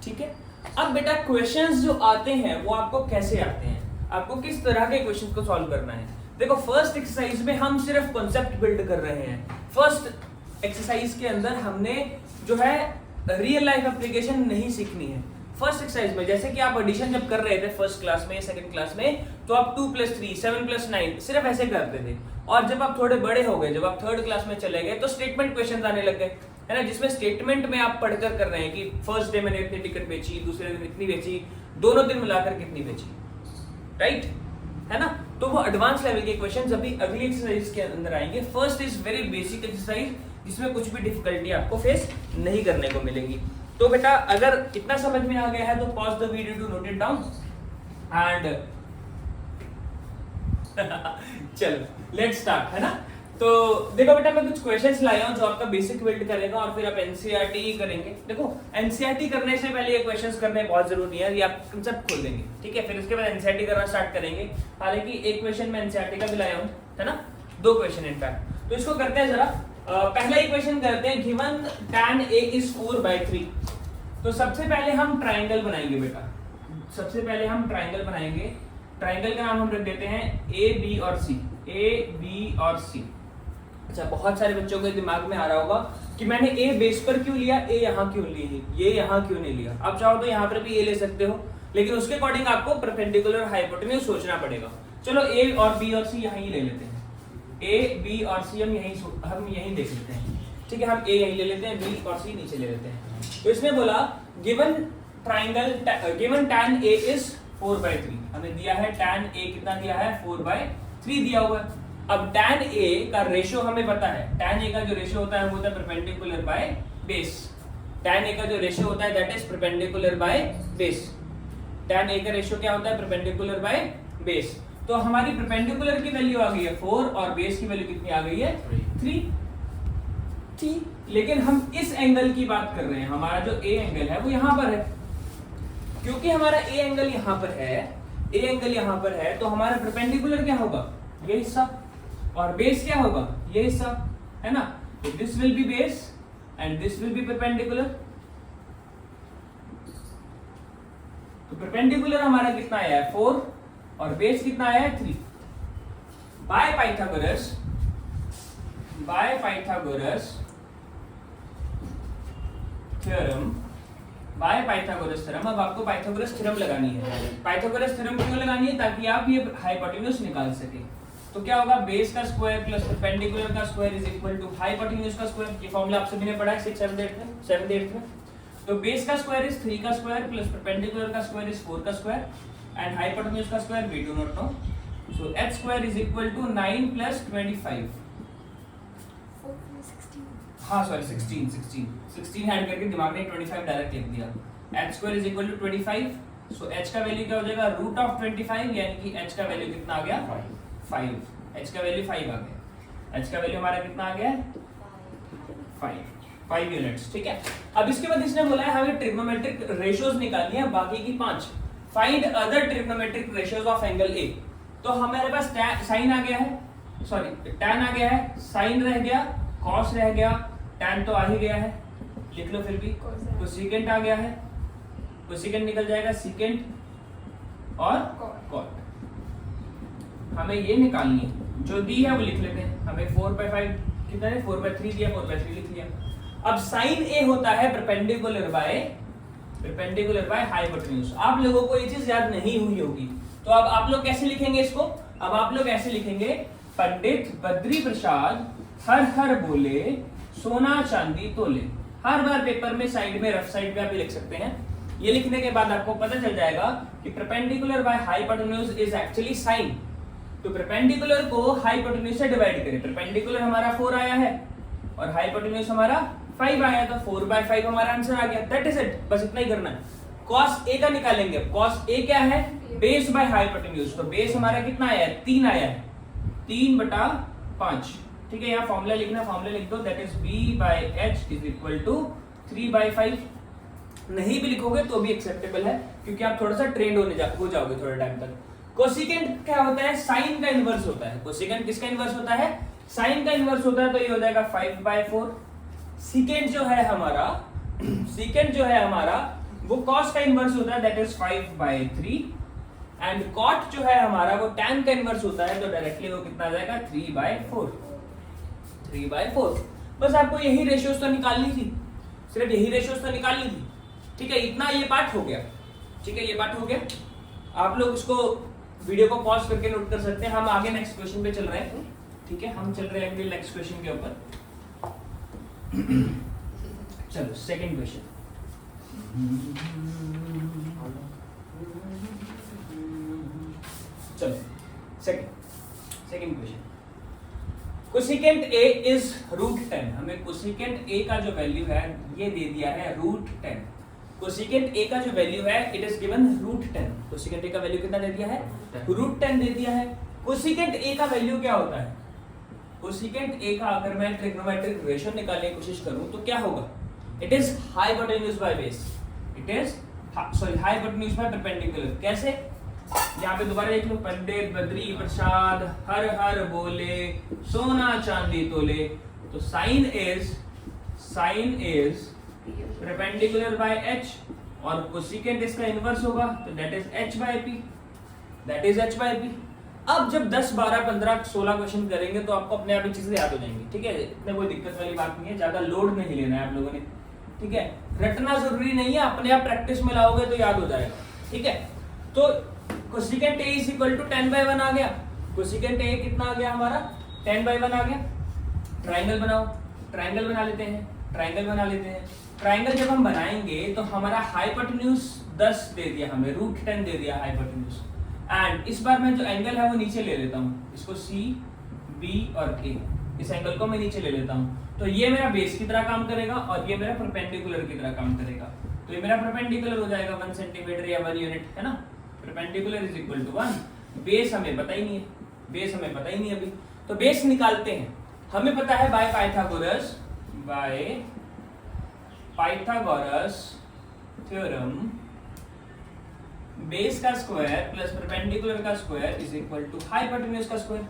Speaker 1: ठीक है, अब बेटा क्वेश्चंस जो आते हैं वो आपको कैसे आते हैं, आपको किस तरह के क्वेश्चंस को सॉल्व करना है। देखो फर्स्ट एक्सरसाइज में हम सिर्फ कॉन्सेप्ट बिल्ड कर रहे हैं। फर्स्ट एक्सरसाइज के अंदर हमने जो है रियल लाइफ एप्लीकेशन नहीं सीखनी है। फर्स्ट एक्सरसाइज में जैसे कि आप एडिशन जब कर रहे थे फर्स्ट क्लास में, सेकंड क्लास में, तो आप 2 + 3 7 + 9 सिर्फ ऐसे करते थे। और जब आप थोड़े बड़े हो गए, जब आप थर्ड क्लास में चले गए तो स्टेटमेंट क्वेश्चन आने लग गए, है ना, जिसमें स्टेटमेंट में आप पढ़कर कर रहे हैं कि फर्स्ट डे मैंने इतनी टिकट बेची, दूसरे दिन इतनी बेची, दोनों दिन मिलाकर कितनी बेची, राइट, है ना। तो वो एडवांस लेवल के क्वेश्चंस अभी अगली एक्सरसाइज के अंदर आएंगे। First is very basic exercise जिसमें कुछ भी डिफिकल्टी आपको फेस नहीं करने को मिलेगी। तो बेटा अगर इतना समझ में आ गया है तो pause the video to note it down and चलो लेट्स स्टार्ट, है ना। तो देखो बेटा मैं कुछ क्वेश्चंस लाया हूं जो आपका बेसिक बिल्ड करेगा और फिर आप एनसीईआरटी करेंगे। देखो एनसीईआरटी करने से पहले ये क्वेश्चंस करने बहुत जरूरी है, ये आप कंसेप्ट खोल देंगे, ठीक है, फिर उसके बाद एनसीईआरटी करना स्टार्ट करेंगे। हालांकि एक क्वेश्चन मैं एनसीईआरटी का भी लाया हूं, है ना, 2 क्वेश्चन इनफैक्ट। तो इसको करते हैं जरा, पहला ही क्वेश्चन करते हैं, गिवन tan a is 4/3। तो सबसे पहले हम ट्राइंगल बनाएंगे बेटा, सबसे पहले हम ट्राइंगल बनाएंगे। ट्राइंगल का नाम हम रख देते हैं ए बी और सी, ए बी और सी। अच्छा, बहुत सारे बच्चों के दिमाग में आ रहा होगा कि मैंने ए बेस पर क्यों लिया, ए यहाँ क्यों ली, ये यहाँ क्यों नहीं लिया। आप चाहो तो यहाँ पर भी ए ले सकते हो, लेकिन उसके अकॉर्डिंग आपको परपेंडिकुलर हाइपोटेन्यूज सोचना पड़ेगा। चलो ए और बी और सी यहाँ ही ले लेते हैं, ए बी और सी हम यहीं देख लेते हैं, ठीक है, हम ए यहीं ले लेते हैं, बी और सी नीचे ले लेते हैं। तो इसमें बोला given triangle, given tan a is 4/3, हमें दिया है tan a कितना दिया है, 4/3 दिया हुआ है। अब tan a का रेशियो हमें पता है, tan a का जो रेशियो होता है वो होता है perpendicular by base. tan a का जो रेशियो होता है that is perpendicular by base. tan a का रेशियो क्या होता है, परपेंडिकुलर बाय बेस। तो हमारी परपेंडिकुलर की वैल्यू आ गई है 4 और बेस की वैल्यू कितनी आ गई है, 3। ठीक, लेकिन हम इस एंगल की बात कर रहे हैं, हमारा जो ए एंगल है वो यहाँ पर है। क्योंकि हमारा ए एंगल यहाँ पर है, ए एंगल यहाँ पर है, तो हमारा परपेंडिकुलर क्या होगा, ये हिस्सा, और बेस क्या होगा, ये हिस्सा, है ना। तो this will B base and this will B perpendicular. तो परपेंडिकुलर हमारा कितना आया है, 4 और बेस कितना आया है, 3। Bye Pythagoras theorem by Pythagoras theorem. अब आपको पाइथागोरस थ्योरम लगानी है। पाइथागोरस थ्योरम क्यों लगानी है? ताकि आप ये हाइपोटेन्यूज निकाल सके। तो क्या होगा, बेस का स्क्वायर प्लस परपेंडिकुलर का square is equal to hypotenuse का स्क्वायर। ये फॉर्मूला आप सभी ने पढ़ा है 6 7 8 में। तो बेस का स्क्वायर इज 3 का स्क्वायर प्लस परपेंडिकुलर का स्क्वायर इज 4 का स्क्वायर एंड हाइपोटेन्यूज का square we do not know. So h square is equal to 9 प्लस 25। हाँ सॉरी 16 ऐड करके दिमाग में 25 डायरेक्ट लिख दिया। h square is equal to 25। So h का वैल्यू क्या हो जाएगा, रूट ऑफ 25, यानी कि h का वैल्यू कितना आ गया, 5। h का वैल्यू 5 आ गया। h का वैल्यू हमारा कितना आ गया, 5 यूनिट्स। ठीक है। अब इसके बाद इसने बोला है हमें ट्रिग्नोमेट्रिक रेशियोज निकालनी है, बाकी की 5। Find other trigonometric ratios of angle A. तो हमारे पास साइन आ गया है, सॉरी tan आ गया है, साइन रह गया, cos रह गया, tan तो आ ही गया है, लिख लो फिर भी। कोसेकेंट आ गया है, कोसेकेंट निकल जाएगा, सेकेंट और cot। हमें ये निकालनी है, जो दी है वो लिख लेते हैं। हमें 4/5 कितना है, 4/3 दिया, 4/3 लिख लिया। अब sin A होता है परपेंडिकुलर बाय हाइपोटेन्यूज। आप लोगों को ये चीज याद नहीं हुई होगी, तो अब आप लोग कैसे लिखेंगे इसको? अब आप लोग ऐसे लिखेंगे, पंडित बद्री प्रसाद हर हर बोले सोना चांदी तोले। हर बार पेपर में साइड में, रफ साइड पे आप लिख सकते हैं। ये लिखने के बाद आपको पता चल जाएगा कि perpendicular by hypotenuse is actually sine. तो परपेंडिकुलर को हाइपोटेन्यूज से डिवाइड करें। परपेंडिकुलर हमारा 4 आया है और हाइपोटेन्यूज हमारा 5 आया, तो 4/5 हमारा आंसर आ गया। दैट इज इट, बस इतना ही करना है। cos A का निकालेंगे। cos A क्या है, बेस बाय हाइपोटेन्यूज। तो बेस हमारा कितना आया है, 3 आया है, 3/5। ठीक है, यहाँ फॉर्मूला लिखना, फॉर्मूला लिख दो, that is B/H is equal to 3/5। नहीं भी लिखोगे तो भी एक्सेप्टेबल है, क्योंकि आप थोड़ा सा ट्रेंड हो जाओगे थोड़े टाइम तक। कोसेकेंट क्या होता है, साइन का इनवर्स होता है। कोसेकेंट किसका इनवर्स होता है, साइन का इनवर्स होता है। तो ये हो जाएगा 5/4। सेकेंट जो है हमारा वो cos का इनवर्स होता है, दैट इज 5/3। एंड cot जो है हमारा वो tan का इनवर्स होता है, तो डायरेक्टली वो कितना आ जाएगा, 3/4। बस आपको यही रेशियोज तो निकालनी थी, सिर्फ यही रेशियोज तो निकालनी थी। ठीक है, इतना ये पार्ट हो गया। ठीक है, ये पार्ट हो गया। आप लोग इसको वीडियो को पॉज करके नोट कर सकते हैं। हम आगे नेक्स्ट क्वेश्चन पे चल रहे हैं। ठीक है, हम चल रहे हैं नेक्स्ट क्वेश्चन के ऊपर। चलो सेकंड क्वेश्चन। चलो second question. Cosecant A is √10। हमें कोसेकेंट A का जो वैल्यू है ये दे दिया है √10। कोसेकेंट A का जो वैल्यू है it is given √10। Cosecant A का वैल्यू कितना दे दिया है, √10 दे दिया है। कोसेकेंट A का वैल्यू क्या होता है, कोसेकेंट A का अगर मैं ट्रिग्नोमेट्रिक रेशियो निकालने की कोशिश करूं तो क्या होगा, it is hypotenuse by base. It is hypotenuse by perpendicular. कैसे, यहाँ पे दोबारा देख लो, पंडित बद्री प्रसाद हर हर बोले सोना चांदी तोले। तो sine is perpendicular by h और कोसेकेंट इसका इनवर्स होगा, तो दैट इज h/p। अब जब 10 12 15 16 क्वेश्चन करेंगे तो आपको अपने आप ही चीजें याद हो जाएंगी। ठीक है, इतने कोई दिक्कत वाली बात नहीं है, ज्यादा लोड नहीं लेना है आप लोगों ने। ठीक है, रटना जरूरी नहीं है, अपने आप प्रैक्टिस में लाओगे तो याद हो जाएगा। ठीक है, तो cosecant A is equal to 10/1 आ गया। कोसेकेंट A कितना आ गया हमारा, 10/1 आ गया। ट्राइंगल बनाओ, ट्राइंगल बना लेते हैं। ट्राइंगल जब हम बनाएंगे तो हमारा हाइपोटेन्यूज 10 दे दिया, हमें √10 दे दिया हाइपोटेन्यूज। एंड इस बार मैं जो एंगल है वो नीचे ले लेता हूँ, इसको C, B और A, इस एंगल को मैं नीचे ले लेता हूँ। तो ये मेरा बेस की तरह काम करेगा और ये मेरा परपेंडिकुलर की तरह काम करेगा। तो ये मेरा परपेंडिकुलर हो जाएगा 1 सेंटीमीटर या 1 यूनिट, है ना। Perpendicular is equal to 1। Base हमें पता ही नहीं है, अभी। तो बेस निकालते हैं। हमें पता है बाय पाइथागोरस थ्योरम, बेस का स्क्वायर प्लस परपेंडिकुलर का square is equal to hypotenuse का स्क्वायर।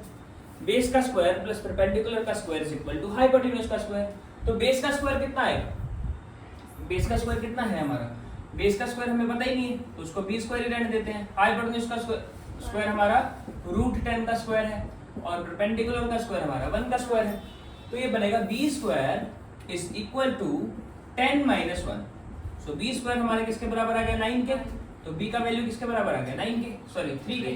Speaker 1: बेस का स्क्वायर प्लस परपेंडिकुलर का square is equal to hypotenuse का स्क्वायर। तो बेस का स्क्वायर कितना है, बेस का स्क्वायर कितना है हमारा, बेस का स्क्वायर हमें पता ही नहीं है, तो उसको b स्क्वायर ही रहने देते हैं। हाइपोटेन्यूज का स्क्वायर हमारा √10 का स्क्वायर है और परपेंडिकुलर का स्क्वायर हमारा 1 का स्क्वायर है। तो ये बनेगा b² is equal to 10 minus 1, so B square हमारे किसके बराबर आ गया 9 के, तो बी का वैल्यू किसके बराबर आ गया 9 के, सॉरी 3 के,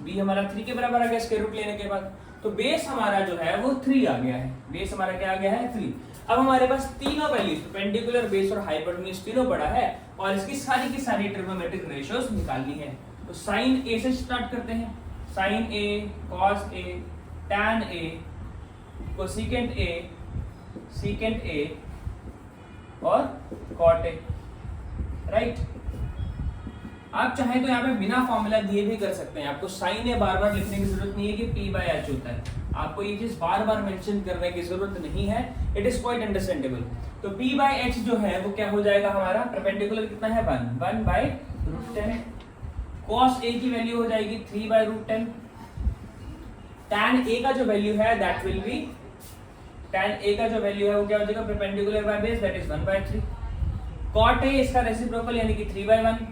Speaker 1: बी हमारा 3 के बराबर आ गया स्क्वायर रूट लेने के बाद। तो बेस हमारा जो है वो 3 आ गया है, बेस हमारा क्या आ गया है 3। अब हमारे पास तीनों वैल्यूज परपेंडिकुलर, बेस और हाइपोटेन्यूज तीनों पड़ा है और इसकी सारी की सारी ट्रिग्नोमेट्रिक रेशियोज निकालनी है। तो साइन ए से स्टार्ट करते हैं, sine A, cos A, tan A, cosecant A, secant A और कॉट ए, राइट। आप चाहें तो यहाँ पे बिना फॉर्मूला दिए भी कर सकते हैं, आपको साइन ए बार बार लिखने की जरूरत नहीं है कि पी बाय एच होता है, आपको ये चीज बार बार मेंशन करने की जरूरत नहीं है, इट इज क्वाइट अंडरस्टैंडेबल। तो पी बाय एच जो है वो क्या हो जाएगा हमारा, परपेंडिकुलर कितना है 1 बाय रूट 10, कॉस ए की वैल्यू हो जाएगी 3 बाय रूट 10, टैन ए का जो वैल्यू है that will be, tan A का जो वैल्यू है वो क्या हो जाएगा perpendicular by base that is 1 by 3, cot A इसका रेसिप्रोकल यानी कि 3 बाय 1,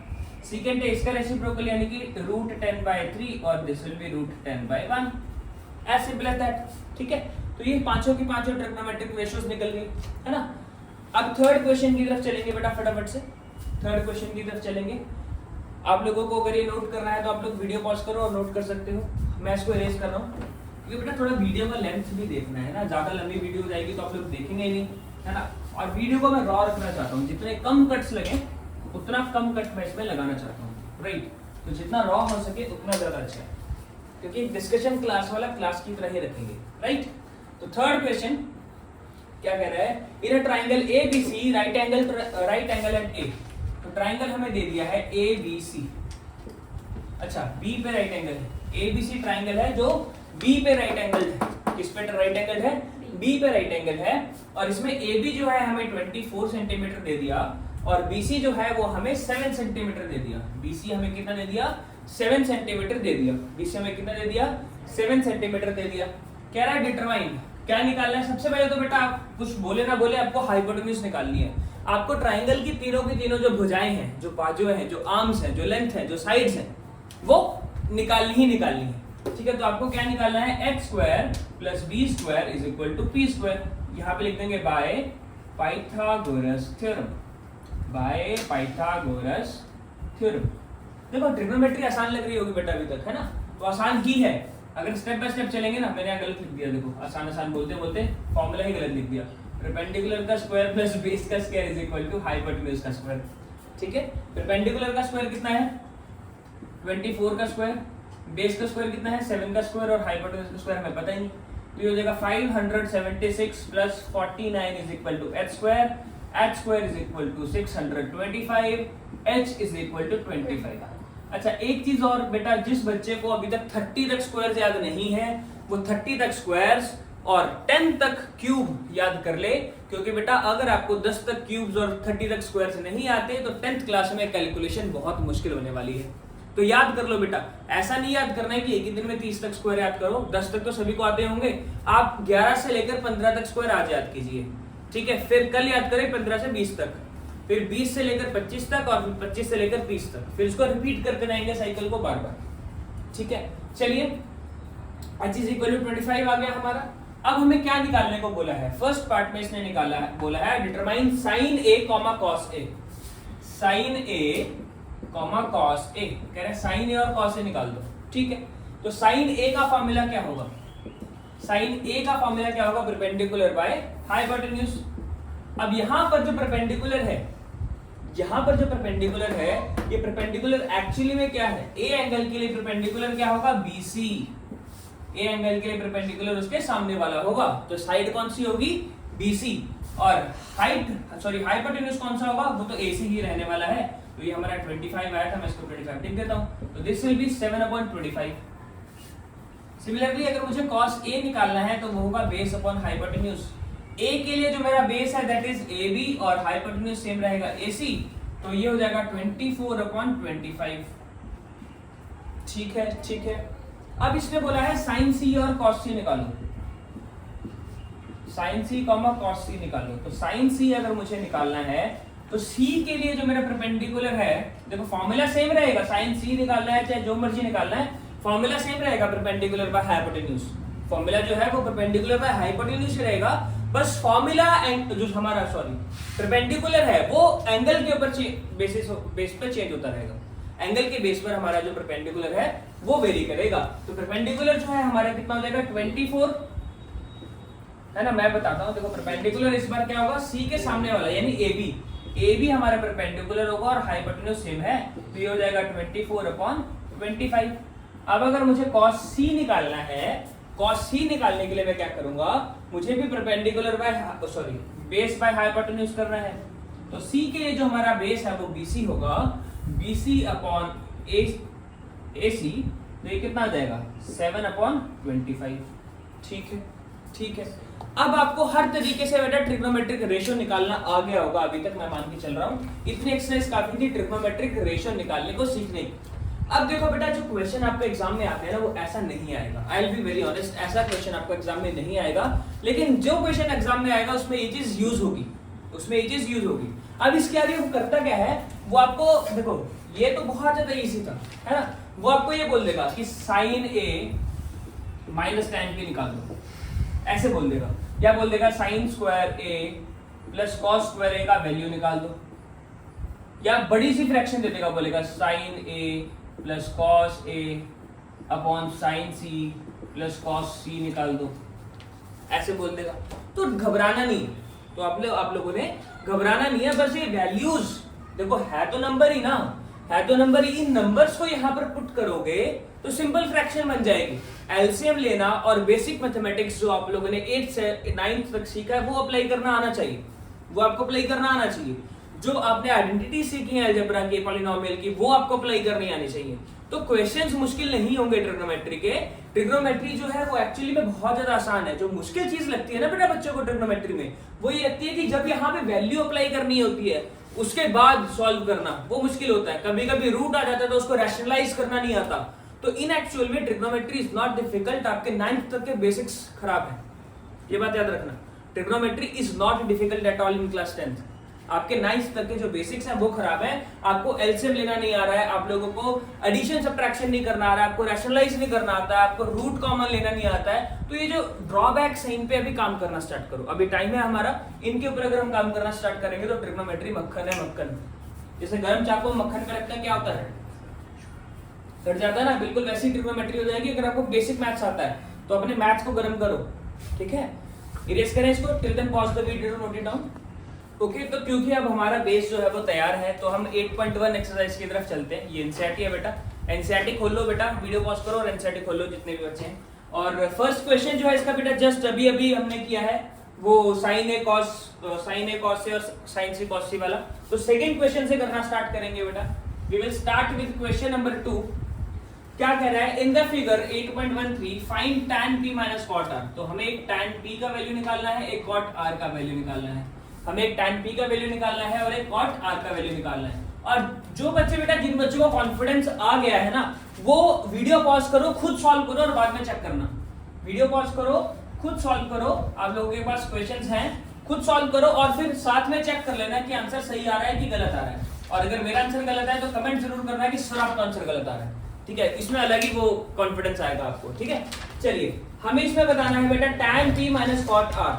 Speaker 1: सेकेंड है इसका रेसिप्रोकल यानी कि रूट 10 बाय 3 और this will be root 10 by 1, as simple as that, ठीक है। तो ये पांचों की पांचों ट्रिग्नोमेट्रिक रेशियोज निकल गई, है ना। अब थर्ड क्वेश्चन की तरफ चलेंगे बेटा फटाफट से, थर्ड क्वेश्चन की तरफ चलेंगे। आप लोगों को अगर ये नोट करना है तो आप लोग वीडियो पॉज करो और नोट कर सकते हो, मैं इसको इरेज कर रहा हूँ क्योंकि बेटा थोड़ा वीडियो का लेंथ भी देखना है ना, ज्यादा लंबी वीडियो हो जाएगी तो आप लोग देखेंगे ही नहीं, है ना। और वीडियो को मैं रॉ रखना चाहता हूँ, जितने कम कट्स लगे उतना कम कट मैं इसमें लगाना चाहता हूँ, राइट। तो जितना रॉ हो सके उतना ज्यादा अच्छा है क्योंकि डिस्कशन क्लास वाला क्लास की तरह ही रखेंगे, राइट। तो थर्ड क्वेश्चन क्या कह रहा है, in a triangle A B C right angle at A, तो ट्रायंगल हमें दे दिया है ए बी सी, अच्छा बी पे राइट एंगल है, ए बी सी ट्रायंगल है जो बी पे राइट एंगल है, किस पे राइट एंगल है बी पे राइट एंगल है, और इसमें ए बी जो है हमें 24 सेंटीमीटर दे दिया और BC जो है वो हमें 7 सेंटीमीटर दे दिया, BC हमें कितना दे दिया 7 सेंटीमीटर दे दिया, BC हमें कितना दे दिया 7 सेंटीमीटर दे दिया। कह रहा है डिटरमाइन, क्या निकालना है, सबसे पहले तो बेटा आप कुछ बोले ना बोले आपको हाइपोटेन्यूज निकालनी है। आपको ट्राइंगल की तीनों जो भुजाएं हैं, जो बाजुएं हैं, जो आर्म्स हैं, जो लेंथ है, जो साइड्स हैं, वो निकालनी ही निकालनी है, ठीक है। तो आपको क्या निकालना है, x square plus B square is equal to P square, यहाँ पे लिख देंगे by Pythagoras theorem, by Pythagoras theorem. देखो ट्रिग्नोमेट्री आसान लग रही होगी बेटा अभी तक, है ना, तो आसान की है। अगर स्टेप बाय स्टेप चलेंगे ना, मैंने गलत लिख दिया, देखो आसान आसान बोलते बोलते फॉर्मूला ही गलत लिख दिया, परपेंडिकुलर का स्क्वायर प्लस बेस का square is equal to hypotenuse का स्क्वायर, ठीक है। परपेंडिकुलर का स्क्वायर कितना है 24 का स्क्वायर, बेस का स्क्वायर कितना है 7 का स्क्वायर और हाइपोटेन्यूज का स्क्वायर हमें पता ही नहीं, तो ये हो जाएगा 576 plus 49 is equal to h square, h square is equal to 625, h is equal to 25। अच्छा एक चीज और बेटा, जिस बच्चे को अभी तक 30 तक स्क्वायर्स याद नहीं है वो 30 तक स्क्वायर्स और 10 तक क्यूब याद कर ले, क्योंकि बेटा अगर आपको 10 तक क्यूब्स और 30 तक स्क्वायर्स नहीं आते तो 10th क्लास में कैलकुलेशन बहुत मुश्किल होने वाली है। तो याद कर लो बेटा, ऐसा नहीं याद करना है कि एक ही दिन में 30 तक स्क्वायर याद करो, 10 तक तो सभी को आते होंगे, आप 11 से लेकर 15 तक स्क्वायर आज याद कीजिए, ठीक है। फिर कल याद करें 15 से 20 तक, फिर 20 से लेकर 25 तक और 25 से लेकर 30 तक, फिर इसको रिपीट करते रहेंगे साइकिल को बार बार, ठीक है। चलिए h इज इक्वल टू 25 आ गया हमारा। अब हमें क्या निकालने को बोला है, फर्स्ट पार्ट में इसने निकाला है, बोला है determine sign A comma cos A, sign A comma cos A, कह रहे हैं साइन ए और कॉस ए निकाल दो, ठीक है। तो साइन ए का फॉर्मूला क्या होगा, साइन ए का फॉर्मूला क्या होगा, परपेंडिकुलर बाय हाइपोटेन्यूज। अब यहां पर जो परपेंडिकुलर है, यहां पर जो परपेंडिकुलर है, ये परपेंडिकुलर एक्चुअली में क्या है, ए एंगल के लिए परपेंडिकुलर क्या होगा BC, ए एंगल के लिए परपेंडिकुलर उसके सामने वाला होगा, तो साइड कौन सी होगी BC, और हाइट सॉरी हाइपोटेन्यूज कौन सा होगा, वो तो AC ही रहने वाला है, तो ये हमारा 25 आया था, मैं इसको 25 लिख देता हूं, तो दिस विल बी 7/25। सिमिलरली अगर मुझे cos A निकालना है तो वो होगा बेस अपॉन हाइपोटेन्यूज। A के लिए जो मेरा बेस है दैट इज AB और हाइपोटेन्यूज सेम रहेगा AC, तो ये हो जाएगा 24/25, ठीक है, ठीक है। अब इसने बोला है साइन C और cos C निकालो, sine C comma cos C निकालो। तो साइन C अगर मुझे निकालना है तो C के लिए जो मेरा परपेंडिकुलर है, देखो फॉर्मूला सेम रहेगा, साइन C निकालना है चाहे जो मर्जी निकालना है, फॉर्मूला सेम रहेगा, परपेंडिकुलर बाय हाइपोटेन्यूज। फॉर्मूला जो है वो परपेंडिकुलर बाय हाइपोटेन्यूज रहेगा, बस फॉर्मूला जो हमारा परपेंडिकुलर है वो एंगल के ऊपर बेस पे चेंज होता रहेगा। एंगल के बेस पर हमारा जो परपेंडिकुलर है वो वेरी करेगा। तो परपेंडिकुलर जो है हमारा कितना हो जाएगा 24 है ना। मैं बताता हूँ, देखो परपेंडिकुलर इस बार क्या होगा, सी के सामने वाला यानी ए बी हमारा परपेंडिकुलर होगा और हाइपोटेन्यूज सेम है, तो ये हो जाएगा 24/25। अब अगर मुझे cos c निकालना है, cos c निकालने के लिए मैं क्या करूंगा, मुझे भी परपेंडिकुलर बेस बाय हाइपोटेन्यूज करना है। तो c के लिए जो हमारा बेस है वो BC होगा, BC/AC, तो ये कितना आ जाएगा 7/25। ठीक है। अब आपको हर तरीके से बेटा ट्रिग्नोमेट्रिक रेशियो निकालना आ गया होगा, अभी तक मैं मान के चल रहा हूँ। इतनी एक्सरसाइज काफी थी ट्रिग्नोमेट्रिक रेशियो निकालने को सीखने की। अब देखो बेटा, जो क्वेश्चन आपको एग्जाम में आते हैं ना वो ऐसा नहीं आएगा, I will be very honest, ऐसा क्वेश्चन आपको एग्जाम में नहीं आएगा। लेकिन जो क्वेश्चन एग्जाम में आएगा उसमें ये चीज यूज होगी। अब इसके आगे वो करता क्या है, वो आपको देखो, ये तो बहुत ज्यादा इजी था, है ना। वो आपको ये बोल देगा कि sin A minus tan B निकाल दो, ऐसे बोल देगा। या बोल देगा sin square A plus cos square A का वैल्यू निकाल दो। या बड़ी सी फ्रैक्शन दे देगा, बोलेगा sin A plus cos A upon sin C plus cos C निकाल दो, ऐसे बोल देगा। तो घबराना नहीं, तो आप लोगों ने घबराना नहीं है। बस ये वैल्यूज देखो, है तो नंबर ही ना, इन नंबर्स को यहाँ पर पुट करोगे तो सिंपल फ्रैक्शन बन जाएगी। एलसीएम लेना और बेसिक मैथमेटिक्स जो आप लोगों ने 8 से 9 तक सीखा है वो अप्लाई करना आना चाहिए, जो आपने आइडेंटिटी सीखी है अलजेब्रा की, पॉलिनोमियल की, वो आपको अप्लाई करनी आनी चाहिए। तो क्वेश्चंस मुश्किल नहीं होंगे ट्रिग्नोमेट्री के। ट्रिग्नोमेट्री जो है वो एक्चुअली में बहुत ज्यादा आसान है। जो मुश्किल चीज लगती है ना बेटा बच्चों को ट्रिग्नोमेट्री में, वो ये लगती है कि जब यहाँ पे वैल्यू अप्लाई करनी होती है उसके बाद सॉल्व करना, वो मुश्किल होता है। कभी कभी रूट आ जाता है तो उसको रैशनलाइज करना नहीं आता। तो इन एक्चुअल में ट्रिग्नोमेट्री इज नॉट डिफिकल्ट। आपके 9th तक के बेसिक्स खराब है, ये बात याद रखना। Trigonometry is not difficult at all in class 10th। आपके 9th तक के जो बेसिक्स हैं वो खराब है। आपको एलसीएम लेना नहीं आ रहा है, आप लोगों को एडिशन सब्ट्रैक्शन नहीं करना आ रहा है, आपको रैशनलाइज नहीं करना आता है, आपको रूट कॉमन लेना नहीं आता है, तो ये जो ड्रॉबैक्स हैं इन पे अभी काम करना स्टार्ट करो। अभी टाइम है हमारा, इनके ऊपर अगर हम काम करना स्टार्ट करेंगे तो ट्रिग्नोमेट्री मक्खन है, मक्खन। जैसे गर्म चाकू मक्खन पे रखते हैं क्या होता है, कट जाता है ना, बिल्कुल वैसी ट्रिग्नोमेट्री हो जाएगी। अगर आपको बेसिक मैथ्स आता है तो अपने मैथ्स को गर्म करो, ठीक है। इरेज करें इसको, till then pause the video to note it down. Okay, तो क्योंकि अब हमारा बेस जो है वो तैयार है तो हम 8.1 एक्सरसाइज की तरफ चलते हैं। ये एनसीईआरटी है बेटा, एनसीईआरटी खोल लो बेटा, वीडियो पॉज करो और एनसीईआरटी खोल लो जितने भी बच्चे हैं। और फर्स्ट क्वेश्चन जो है इसका बेटा जस्ट अभी हमने किया है वो sin A cos से और sin C cos C वाला। तो सेकंड क्वेश्चन से करना स्टार्ट करेंगे बेटा। We will start with question number 2। क्या कह रहा है, in the figure 8.13 find tan P minus cot R। तो हमें एक tan P का वैल्यू निकालना है, एक cot R का वैल्यू निकालना है। हमें एक tan P का वैल्यू निकालना है और एक cot R का वैल्यू निकालना है। और जो बच्चे बेटा, जिन बच्चों को कॉन्फिडेंस आ गया है ना, वो वीडियो पॉज करो, खुद सॉल्व करो और बाद में चेक करना। वीडियो पॉज करो, खुद सॉल्व करो, आप लोगों के पास क्वेश्चंस हैं, खुद सॉल्व करो और फिर साथ में चेक कर लेना कि आंसर सही आ रहा है कि गलत आ रहा है। और अगर मेरा आंसर गलत है तो कमेंट जरूर करना कि सर आपका आंसर गलत आ रहा है, ठीक है। इसमें अलग ही वो कॉन्फिडेंस आएगा आपको, ठीक है। चलिए, हमें इसमें बताना है बेटा tan P minus cot R।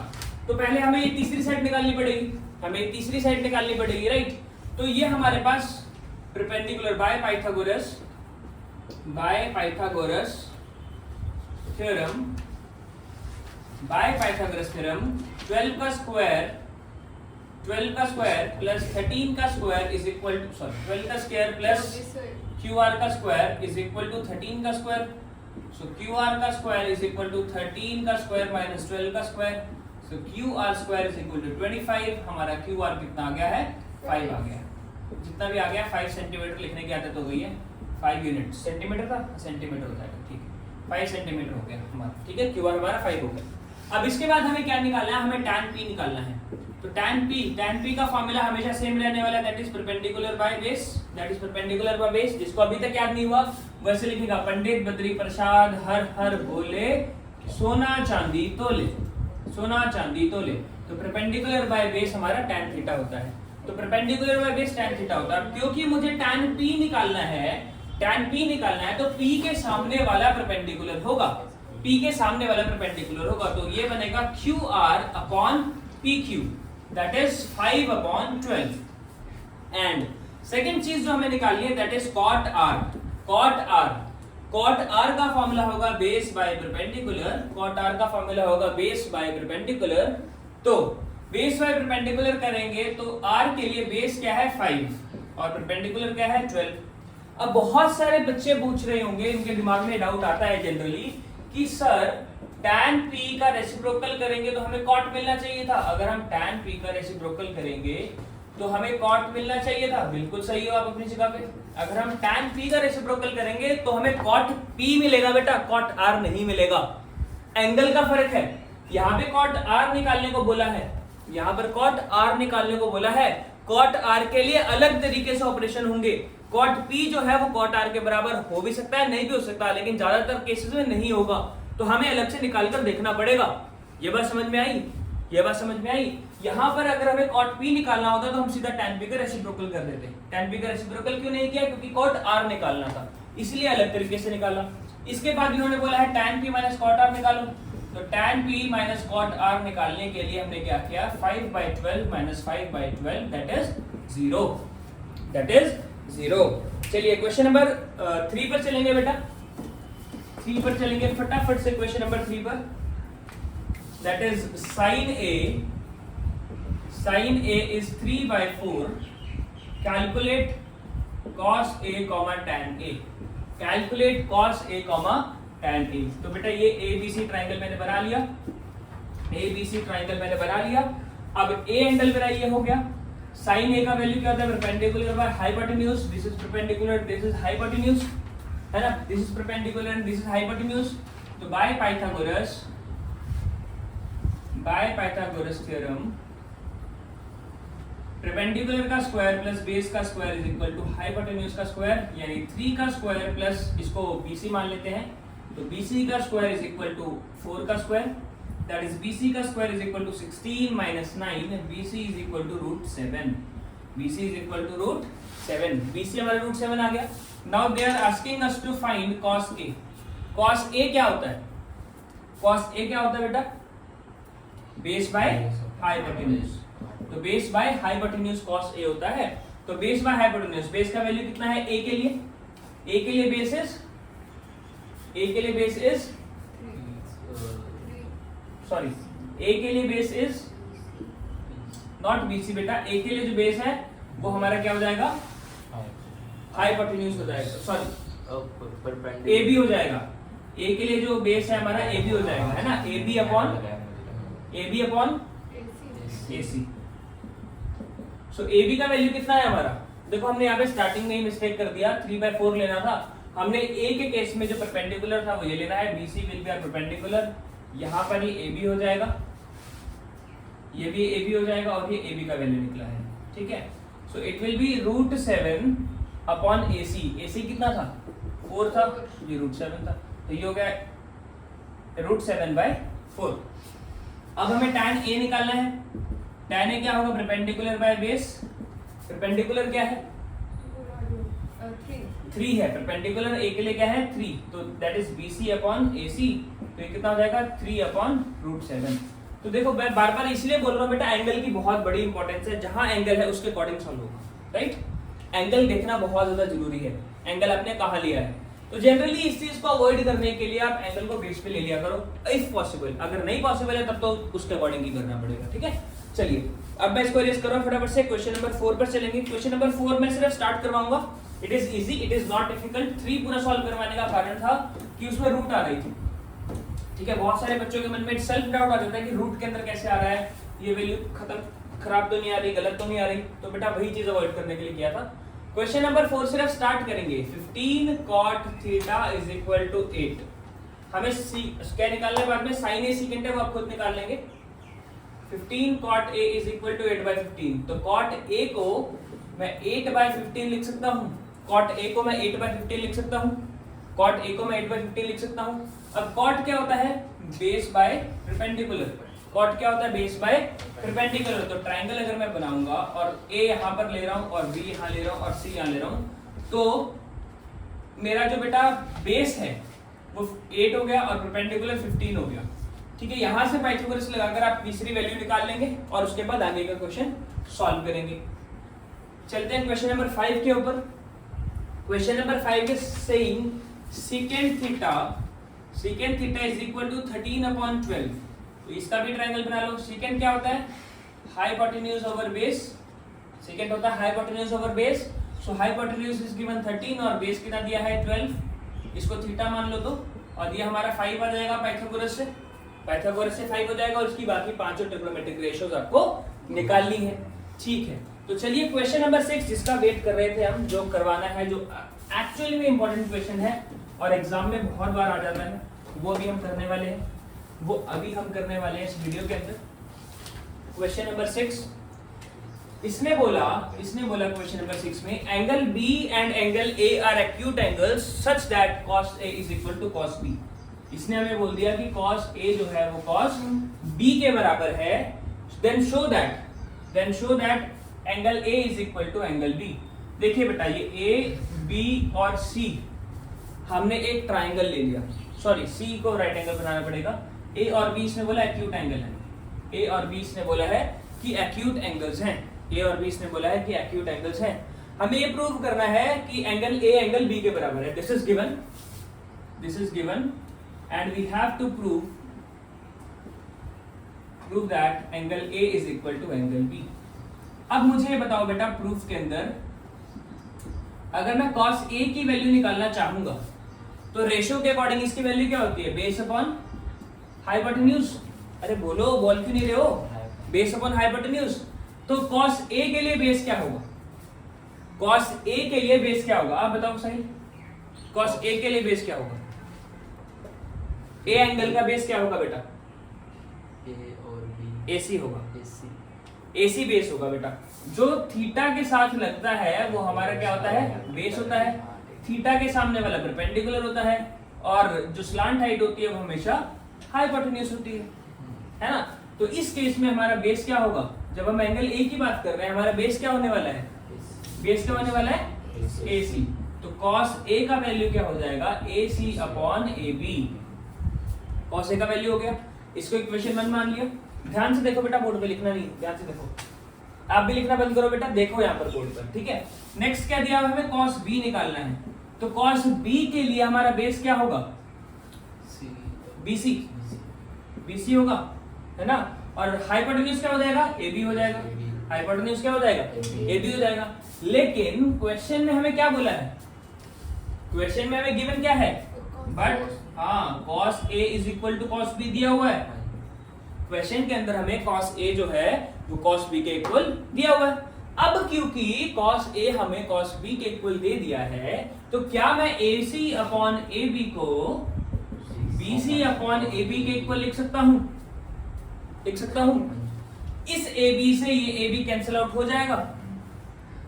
Speaker 1: तो पहले हमें ये तीसरी साइड निकालनी पड़ेगी, राइट। तो ये हमारे पास परपेंडिकुलर बाय पाइथागोरस थ्योरम 12 का स्क्वायर प्लस 13 का स्क्वायर इज इक्वल टू 12 का स्क्वायर प्लस QR का स्क्वायर इज इक्वल टू 13 का स्क्वायर। सो QR का स्क्वायर इज इक्वल टू 13 का स्क्वायर माइनस 12 का square. So QR square is equal to 25। हमारा QR कितना आ गया है, 5 आ गया। जितना भी आ गया 5 सेंटीमीटर लिखने की आदत हो गई है, 5 यूनिट, सेंटीमीटर था, सेंटीमीटर हो जाएगा, ठीक है। 5 सेंटीमीटर हो गया हमारा, ठीक है। QR हमारा 5 हो गया। अब इसके बाद हमें क्या निकालना है, हमें tan P निकालना है। तो tan P का फॉर्मूला हमेशा सेम रहने वाला है, that is perpendicular by base, जिसको अभी तक याद नहीं हुआ वैसे लिखेगा, पंडित बद्री प्रसाद हर हर बोले सोना चांदी तोले। तो परपेंडिकुलर बाय बेस हमारा tan थीटा होता है। तो perpendicular by base tan theta होता है। क्योंकि मुझे tan P निकालना है तो P के सामने वाला परपेंडिकुलर होगा। P के सामने वाला परपेंडिकुलर होगा, तो ये बनेगा QR upon PQ, that is 5 upon 12। And second चीज जो हमें निकालनी है that is cot R। Cot R का फॉर्मूला होगा base by perpendicular. Cot R का फॉर्मूला होगा बेस बाय परपेंडिकुलर। तो बेस बाय परपेंडिकुलर करेंगे तो R के लिए बेस क्या है 5 और परपेंडिकुलर क्या है 12। अब बहुत सारे बच्चे पूछ रहे होंगे, इनके दिमाग में डाउट आता है जनरली कि सर tan P का रेसिप्रोकल करेंगे तो हमें कॉट मिलना चाहिए था। अगर हम tan P का रेसिप्रोकल करेंगे तो हमें कॉट मिलना चाहिए था। बिल्कुल सही हो आप अपनी जगह पे। अगर हम tan P का रेसिप्रोकल करेंगे तो हमें कॉट P मिलेगा बेटा, कॉट R नहीं मिलेगा। एंगल का फर्क है। यहाँ पे कॉट R निकालने को बोला है, यहाँ पर कॉट R निकालने को बोला है। कॉट R के लिए अलग तरीके से ऑपरेशन होंगे। कॉट P जो है वो कॉट R के बराबर हो भी सकता है, नहीं भी हो सकता, लेकिन ज्यादातर केसेस में नहीं होगा, तो हमें अलग से निकाल कर देखना पड़ेगा। ये बात समझ में आई? ये बात समझ में आई? यहाँ पर अगर हमें कॉट P निकालना होता तो हम सीधा tan P का रेसिप्रोकल कर देते। tan P का रेसिप्रोकल क्यों नहीं किया? क्योंकि कॉट R निकालना था, इसलिए अलग तरीके से निकाला। इसके बाद इन्होंने बोला है tan P minus cot R निकालो, तो tan P minus cot R निकालने के लिए हमने क्या किया? 5/12 माइनस 5/12 दैट इज 0, दैट इज 0। चलिए क्वेश्चन नंबर 3 पर चलेंगे बेटा, 3 पर चलेंगे फटाफट से। क्वेश्चन नंबर 3 पर that is sin A is 3/4, calculate cos A tan A, calculate cos A tan A। तो बेटा ये ABC ट्राइंगल मैंने बना लिया, ABC ट्राइंगल मैंने बना लिया। अब A एंगल मेरा ये हो गया। sin A का वैल्यू क्या होता है? Perpendicular by hypotenuse. This is perpendicular, this is hypotenuse, है ना? This is perpendicular and this is hypotenuse. तो बाय पाइथागोरस थ्योरम परपेंडिकुलर का स्क्वायर प्लस बेस का square is equal to hypotenuse का स्क्वायर, यानी 3 का स्क्वायर प्लस इसको BC मान लेते हैं, तो BC का स्क्वायर इज इक्वल टू 4 का स्क्वायर, दैट इज BC का square is equal to 16 minus 9, BC is equal to √7, BC is equal to √7, BC हमारा √7 आ गया। Now they are asking us to find cos A। cos A क्या होता है? cos A क्या होता है बेटा? Base by hypotenuse. तो base by hypotenuse cos A होता है। तो बेस बाय हाइपोटेन्यूज, बेस का वैल्यू कितना है A के लिए? A के लिए बेस इज सॉरी, A के लिए बेस इज नॉट BC बेटा। A के लिए जो बेस है वो हमारा क्या हो जाएगा? हाइपोटेन्यूज हो जाएगा, सॉरी AB हो जाएगा। A के लिए जो बेस है हमारा AB हो जाएगा, है ना? AB upon AC। सो AB का वैल्यू कितना है हमारा? देखो हमने यहाँ पे स्टार्टिंग में ही मिस्टेक कर दिया, 3/4 लेना था। हमने A के केस में जो परपेंडिकुलर था वो ये लेना है, BC will be our perpendicular. यहाँ पर ही AB हो जाएगा, ये भी AB हो जाएगा और ये AB का वैल्यू निकला है, ठीक है? So it will be √7 upon AC। AC कितना था? 4 था, ये √7 था, तो ये हो गया √7/4। अब हमें tan A निकालना है। tan A क्या होगा? Perpendicular by base. परपेंडिकुलर क्या है? 3 है। परपेंडिकुलर A के लिए क्या है? 3, तो that is BC upon AC। तो ये कितना हो जाएगा? 3 अपॉन √7। तो देखो मैं बार बार इसलिए बोल रहा हूँ बेटा, एंगल की बहुत बड़ी इंपॉर्टेंस है। जहां एंगल है उसके अकॉर्डिंग सॉल्व होगा, राइट? एंगल देखना बहुत ज्यादा जरूरी है। एंगल आपने कहाँ लिया है, तो जनरली इस चीज को अवॉइड करने के लिए आप एंगल को बेस पे ले लिया करो इफ पॉसिबल। अगर नहीं पॉसिबल है तब तो उसके अकॉर्डिंग ही करना पड़ेगा, ठीक है? चलिए अब मैं इसको इरेज कर रहा हूं फटाफट से। क्वेश्चन नंबर 4 पर चलेंगे। क्वेश्चन नंबर 4 में सिर्फ स्टार्ट करवाऊंगा। It is easy, it is not difficult. 3 पूरा सॉल्व करवाने का कारण था कि उसमें रूट आ गई थी, ठीक है? बहुत सारे बच्चों के मन में सेल्फ डाउट आ जाता है कि रूट के अंदर कैसे आ रहा है, ये वैल्यू खराब तो नहीं आ रही, गलत तो नहीं आ रही। तो बेटा वही चीज अवॉइड करने के लिए किया था। क्वेश्चन नंबर 4 सिर्फ स्टार्ट करेंगे। 15 cot theta is equal to 8। हमें क्या निकालना है बाद में? sin A सेकंड है वो आप खुद निकाल लेंगे। 15 cot A is equal to 8/15। तो cot A को मैं 8/15 लिख सकता हूँ। cot A को मैं 8/15 लिख सकता हूँ। cot A को मैं 8/15 लिख सकता हूँ। अब cot क्या होता है? Base by perpendicular. cot क्या होता है? Base by perpendicular. तो ट्राइंगल अगर मैं बनाऊंगा और A यहाँ पर ले रहा हूँ और B यहाँ ले रहा हूँ और C यहाँ ले रहा हूँ, तो मेरा जो बेटा बेस है वो 8 हो गया और परपेंडिकुलर 15 हो गया। ठीक है, यहां से पाइथागोरस लगाकर आप तीसरी वैल्यू निकाल लेंगे और उसके बाद आगे का क्वेश्चन सॉल्व करेंगे। चलते हैं क्वेश्चन नंबर 5 के ऊपर। Question number 5 is saying secant theta is equal to 13/12। तो इसका भी ट्रायंगल बना लो। secant क्या होता है? Hypotenuse over base. secant होता है hypotenuse over base. So hypotenuse is given 13 और बेस कितना दिया है 12। इसको थीटा मान लो तो, और ये हमारा 5 आ जाएगा पाइथागोरस से। पाइथागोरस से 5 हो जाएगा और उसकी बाकी पांचों ट्रिग्नोमेट्रिक रेशियोज आपको निकालनी है। ठीक है, तो चलिए क्वेश्चन नंबर 6 जिसका वेट कर रहे थे हम, जो करवाना है, जो एक्चुअली में इंपॉर्टेंट क्वेश्चन है और एग्जाम में बहुत बार आ जाता है, वो अभी हम करने वाले हैं। वो अभी हम करने वाले हैं इस वीडियो के अंदर। क्वेश्चन नंबर 6 इसने बोला क्वेश्चन नंबर 6 में angle B and angle A are acute angles such that cos A is equal to cos B। इसने हमें बोल दिया कि cos A जो है वो cos B के बराबर है। Then show that angle A is equal to angle B। देखिए बेटा, ये A B और C हमने एक ट्राइंगल ले लिया। सॉरी, C को राइट एंगल बनाना पड़ेगा। A और B इसने बोला एक्यूट एंगल है। A और B इसने बोला है कि एक्यूट एंगल्स हैं। A और B इसने बोला है कि एक्यूट एंगल्स हैं। हमें ये प्रूव करना है कि एंगल A एंगल B के बराबर है। This is given and we have to prove that angle A is equal to angle B। अब मुझे ये बताओ बेटा, प्रूफ के अंदर अगर मैं cos A की वैल्यू निकालना चाहूंगा तो रेशियो के अकॉर्डिंग इसकी वैल्यू क्या होती है? Base upon hypotenuse. अरे बोल क्यों नहीं रहे हो? Base upon hypotenuse. तो cos A के लिए बेस क्या होगा? cos A के लिए बेस क्या होगा? आप बताओ सही। cos A के लिए बेस क्या होगा? A एंगल का बेस क्या होगा बेटा?
Speaker 2: A और B
Speaker 1: AC होगा।
Speaker 2: AC
Speaker 1: बेस होगा बेटा। जो थीटा के साथ लगता है वो हमारा क्या होता है? बेस होता है। थीटा के सामने वाला परपेंडिकुलर होता है और जो स्लांट हाइट होती है वो हमेशा हाइपोटेन्यूज होती है ना। तो इस केस में हमारा बेस क्या होगा? जब हम एंगल ए की बात कर रहे हैं, हमारा बेस क्या होने वाला है? बेस क्या होने वाला है? AC। तो cos A का वैल्यू क्या हो जाएगा? AC upon AB। cos A का वैल्यू हो गया। इसको इक्वेशन 1 मान लिया। ध्यान से देखो बेटा, बोर्ड पे लिखना नहीं, ध्यान से देखो। आप भी लिखना बंद करो बेटा, देखो यहाँ पर बोर्ड पर। ठीक है, नेक्स्ट क्या दिया? हमें cos B निकालना है। तो cos B के लिए हमारा बेस क्या होगा? BC होगा, है ना। और हाइपोटेन्यूज क्या हो जाएगा? AB हो जाएगा। हाइपोटेन्यूज क्या हो जाएगा? AB हो जाएगा। लेकिन क्वेश्चन में हमें क्या बोला है? क्वेश्चन में हमें गिवन क्या है? But cos A is equal to cos B दिया हुआ है। क्वेश्चन के अंदर हमें cos A जो है वो cos B के इक्वल दिया हुआ है। अब क्योंकि cos A हमें cos B के इक्वल दे दिया है, तो क्या मैं AC अपॉन AB को BC अपॉन AB के इक्वल लिख सकता हूं? इस AB से ये AB कैंसिल आउट हो जाएगा।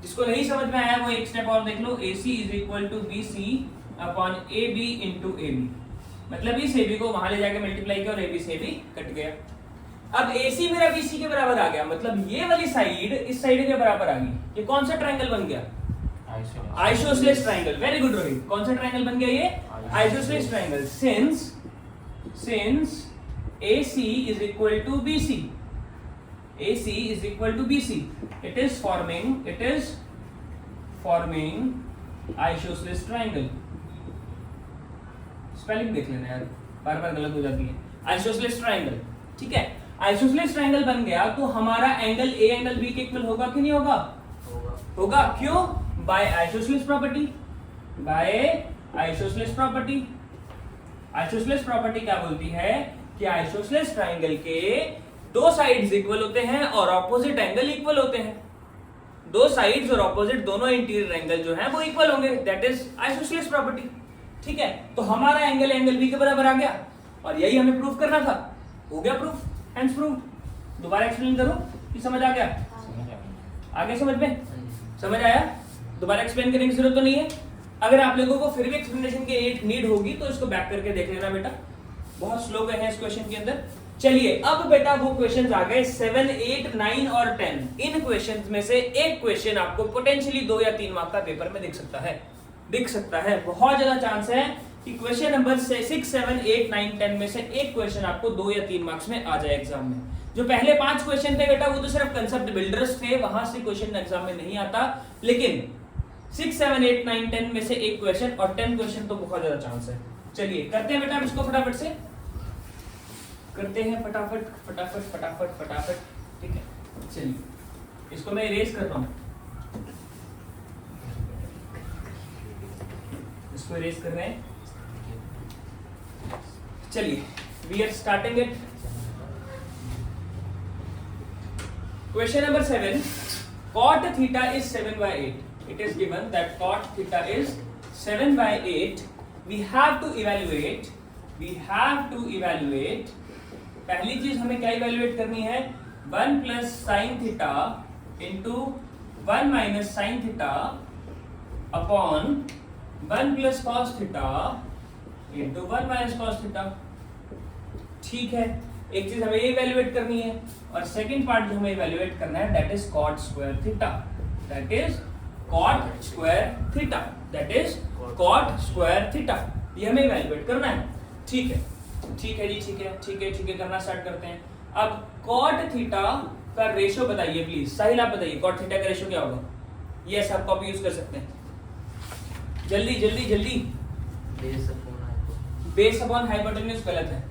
Speaker 1: जिसको नहीं समझ में आया वो एक स्टेप और देख लो। AC is equal to BC upon AB into AB। मतलब इस AB को वहां ले जाके मल्टीप्लाई किया और AB से भी कट गया। अब AC मेरा BC के बराबर आ गया, मतलब ये वाली साइड इस साइड के बराबर आ गई। ये कौन सा ट्रायंगल बन गया? Isosceles triangle. Very good Rohit. कौन सा ट्रायंगल बन गया ये? Isosceles triangle. Since AC is equal to BC, AC is equal to BC, it is forming isosceles triangle। Spelling देख लेना यार, बार बार गलत हो जाती है। आइसोसेलेस ट्रायंगल, ठीक है। आइसोसेलेस ट्रायंगल बन गया तो हमारा एंगल A एंगल B के इक्वल होगा कि नहीं होगा? होगा। क्यों? By isosceles property. Isosceles property क्या बोलती है कि आइसोसेलेस ट्रायंगल के दो साइड्स इक्वल होते हैं और ऑपोजिट एंगल इक्वल होते हैं। दो साइड्स और ऑपोजिट दोनों इंटीरियर एंगल जो हैं वो इक्वल होंगे। That is isosceles property. ठीक है, तो हमारा एंगल एंगल बी के बराबर आ गया और यही हमें प्रूफ करना था। हो गया प्रूफ, हेंस प्रूफ। दोबारा एक्सप्लेन करो कि समझ आ गया? आगे समझ में? समझ आया? दोबारा एक्सप्लेन करने की जरूरत तो नहीं है। अगर आप लोगों को फिर भी एक्सप्लेनेशन की एक नीड होगी तो इसको बैक करके देख लेना बेटा, बहुत स्लो गए हैं इस क्वेश्चन के अंदर। चलिए अब बेटा वो क्वेश्चंस आ गए 7, 8, 9 और 10। इन क्वेश्चंस में से एक क्वेश्चन आपको पोटेंशियली 2 या 3 मार्क का पेपर में दिख सकता है। बहुत ज्यादा चांस है कि क्वेश्चन नंबर 6, 7, 8, 9, 10 में से एक क्वेश्चन आपको 2 या 3 मार्क्स में आ जाए एग्जाम में। जो पहले 5 क्वेश्चन थे बेटा वो तो सिर्फ कंसेप्ट बिल्डर्स थे, वहां से क्वेश्चन एग्जाम में नहीं आता, लेकिन 6, 7, 8, 9, 10 में से एक क्वेश्चन और 10 क्वेश्चन तो बहुत ज्यादा चांस है। चलिए करते हैं बेटा हम इसको फटाफट से करते हैं, फटाफट फटाफट फटाफट फटाफट, ठीक है। चलिए इसको मैं इरेज कर रहा हूं, इसको इरेज कर रहे हैं। चलिए we are starting it. Question number 7, cot theta is 7/8. It is given that cot theta is 7/8. We have to evaluate. पहली चीज हमें क्या इवेल्युएट करनी है, 1 plus sine theta into 1 minus sine theta upon 1 plus cos theta into 1 minus cos theta. ठीक है, एक चीज हमें ये इवेल्युएट करनी है, और सेकंड पार्ट जो हमें इवेल्युएट करना है that is cot square theta, that is cot square theta, that is cot square theta. ये हमें इवेल्युएट करना है। ठीक है, ठीक है जी, ठीक है, ठीक है, ठीक है, करना स्टार्ट करते हैं। अब कॉट थीटा का रेशियो बताइए प्लीज, साहिल आप बताइए कॉट थीटा का रेशियो क्या होगा। यस आप कॉपी यूज कर सकते हैं, जल्दी जल्दी जल्दी। बेस अपॉन हाइपोटेन्यूज गलत है,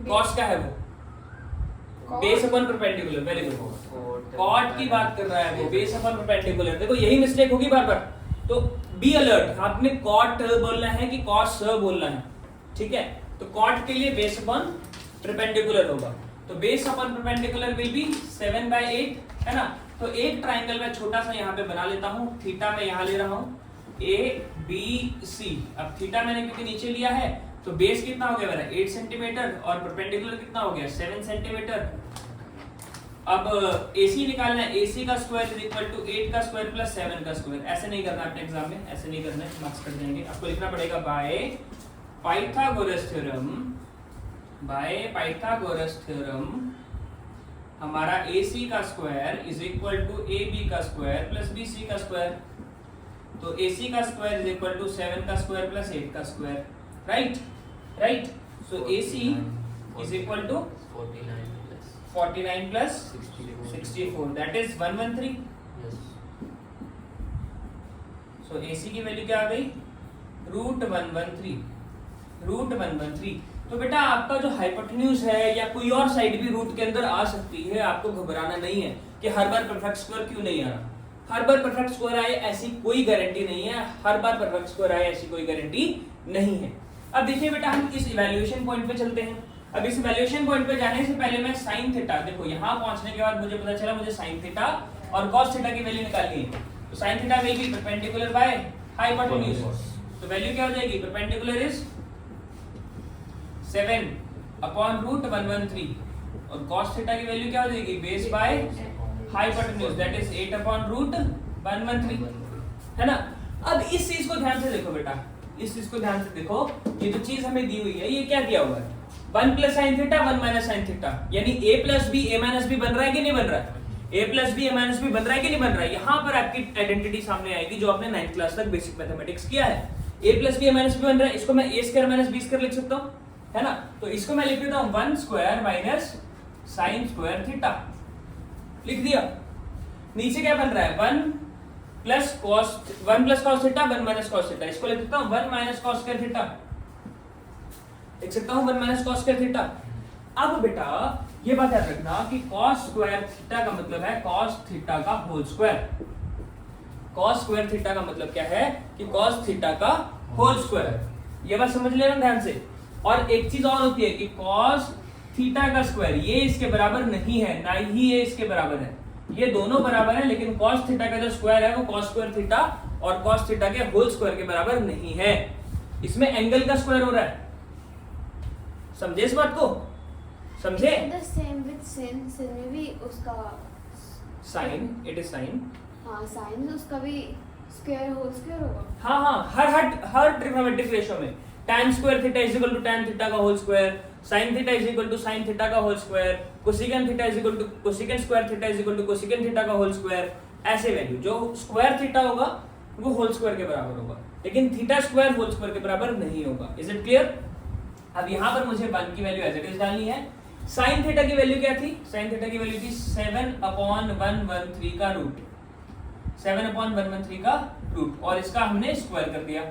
Speaker 1: कॉस क्या है वो, base upon perpendicular, very good. Cot की बात कर रहा है वो, बेस अपॉन परपेंडिकुलर। देखो यही मिस्टेक होगी बार बार, तो बी अलर्ट, आपने कॉट बोलना है कि कॉस बोलना है, ठीक है। तो कॉट के लिए बेस अपॉन परपेंडिकुलर होगा, तो base upon perpendicular will be 7/8, है ना। तो एक ट्राइंगल मैं छोटा सा यहाँ पे बना लेता हूँ, थीटा मैं यहाँ ले रहा हूँ ABC। अब थीटा मैंने क्योंकि नीचे लिया है, तो बेस कितना हो गया मेरा 8 सेंटीमीटर और परपेंडिकुलर कितना हो गया 7 सेंटीमीटर। अब AC निकालना है, AC का स्क्वायर इज इक्वल टू 8 का स्क्वायर प्लस 7 का स्क्वायर। ऐसे नहीं करना अपने एग्जाम में, ऐसे नहीं करना है, मार्क्स कट जाएंगे। आपको लिखना पड़ेगा बाय पाइथागोरस थ्योरम हमारा AC का square is equal to AB का स्क्वायर प्लस BC का स्क्वायर। तो AC का स्क्वायर इज इक्वल टू 7 का स्क्वायर प्लस 8 का square, right right. So AC is equal to 49 plus 64, that is 113। So AC की value क्या आ गई, √113। तो बेटा आपका जो हाइपोटेन्यूज है या कोई और साइड भी रूट के अंदर आ सकती है, आपको घबराना नहीं है कि हर बार परफेक्ट स्क्वायर क्यों नहीं आ रहा। हर बार परफेक्ट स्क्वायर आए ऐसी कोई गारंटी नहीं है, हर बार परफेक्ट स्क्वायर आए ऐसी कोई गारंटी नहीं है। अब देखिए बेटा हम इस इवैल्यूएशन पॉइंट पे चलते हैं। अब इस इवैल्यूएशन पॉइंट पे जाने से पहले मैं साइन थीटा, देखो यहाँ पहुंचने के बाद मुझे पता चला मुझे साइन थीटा और कॉस थीटा की वैल्यू निकालनी है। तो sine theta will be perpendicular by hypotenuse, तो वैल्यू क्या हो जाएगी, परपेंडिकुलर इज 7 अपॉन √113 और cos थीटा की वैल्यू क्या हो जाएगी, base by hypotenuse, that is 8 upon √113, है ना। अब इस चीज को ध्यान से देखो बेटा, इस चीज को ध्यान से देखो, ये जो चीज हमें दी हुई है ये क्या दिया हुआ है, 1 plus sine theta 1 minus sine theta, यानी a plus B a minus B बन रहा है कि नहीं बन रहा है, a plus B a minus B बन रहा है कि नहीं बन रहा है। यहाँ पर आपकी आइडेंटिटी सामने आएगी जो आपने 9th क्लास तक बेसिक मैथमेटिक्स किया है। a plus B a minus B बन रहा है, इसको मैं a square minus b square लिख सकता हूँ, है ना। तो इसको मैं लिख देता हूँ 1 square minus sine square theta, लिख दिया। नीचे क्या बन रहा है, 1 plus cos theta 1 minus cos theta, इसको लिख देता हूँ 1 माइनस कॉस स्क्वायर थीटा, लिख सकता हूँ 1 माइनस कॉस स्क्वायर थीटा। अब बेटा ये बात याद रखना कि कॉस स्क्वायर थीटा का मतलब है कॉस थीटा का whole square. Cos square theta का मतलब क्या है कि कॉस थीटा का होल स्क्वायर, ये बात समझ लेना ध्यान से। और एक चीज और होती है कि कॉस थीटा का स्क्वायर ये इसके बराबर नहीं है, ना ही ये इसके बराबर है, ये दोनों बराबर है, लेकिन कॉस थीटा का जो स्क्वायर है वो कॉस स्क्वायर थीटा और कॉस थीटा के होल स्क्वायर के बराबर नहीं है। इसमें एंगल का स्क्वायर हो रहा है, समझे इस बात को, समझे।
Speaker 3: सेम विद sin, sin में भी उसका
Speaker 1: साइन, इट इज साइन,
Speaker 3: हाँ साइन उसका भी स्क्वायर होल स्क्वायर होगा।
Speaker 1: हाँ हाँ, हर ट्रिग्नोमेट्रिक रेशियो में tan square theta is equal to tan theta का whole square, sin theta is equal to sin theta का whole square, cosecant theta is equal to cosecant square theta is equal to cosecant theta का whole square. ऐसे value जो square theta होगा वो whole square के बराबर होगा, लेकिन थीटा स्क्वायर होल स्क्वायर के बराबर नहीं होगा। Is it clear? अब यहाँ पर मुझे 1 की वैल्यू एज इट इज डालनी है। साइन थीटा की वैल्यू क्या थी? साइन थीटा की वैल्यू थी 7/113 का रूट, 7/113 का रूट, और इसका हमने स्क्वायर कर दिया।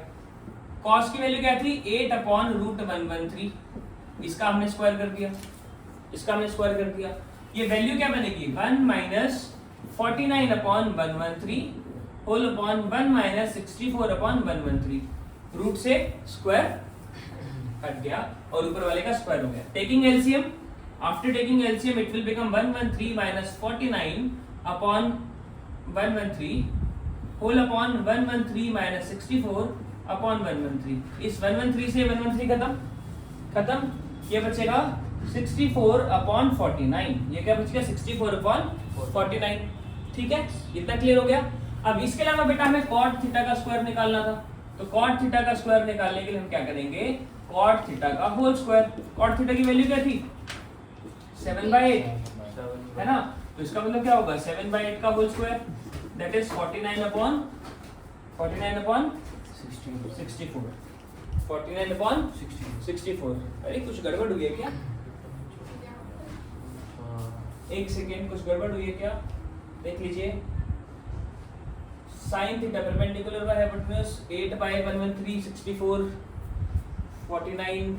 Speaker 1: कॉस की वैल्यू क्या थी? 8/√113, इसका हमने स्क्वायर कर दिया, इसका हमने स्क्वायर कर दिया। ये वैल्यू क्या बनेगी? 1 - 49/113 होल अपॉन 1 - 64/113, रूट से स्क्वायर हट गया और ऊपर वाले का स्क्वायर हो गया। Taking LCM, after taking LCM it will become 113 - 49/113 whole upon 113 - 64/113। इस 113 से 113 खत्म, ये बचेगा 64/49। ये क्या बच गया? 64/49। ठीक है, इतना क्लियर हो गया। अब इसके अलावा बेटा हमें cot थीटा का स्क्वायर निकालना था, तो cot थीटा का स्क्वायर निकालने के लिए हम क्या करेंगे? cot थीटा का होल स्क्वायर। cot थीटा की वैल्यू क्या थी? 7/8 है ना, तो इसका मतलब क्या होगा? 7/8 का होल स्क्वायर, दैट इज 49/64। 49/64। अरे कुछ गड़बड़ हुई है क्या? एक सेकेंड, कुछ गड़बड़ हुई है क्या? देख लीजिए। Sine theta perpendicular by hypotenuse 8/113 64 49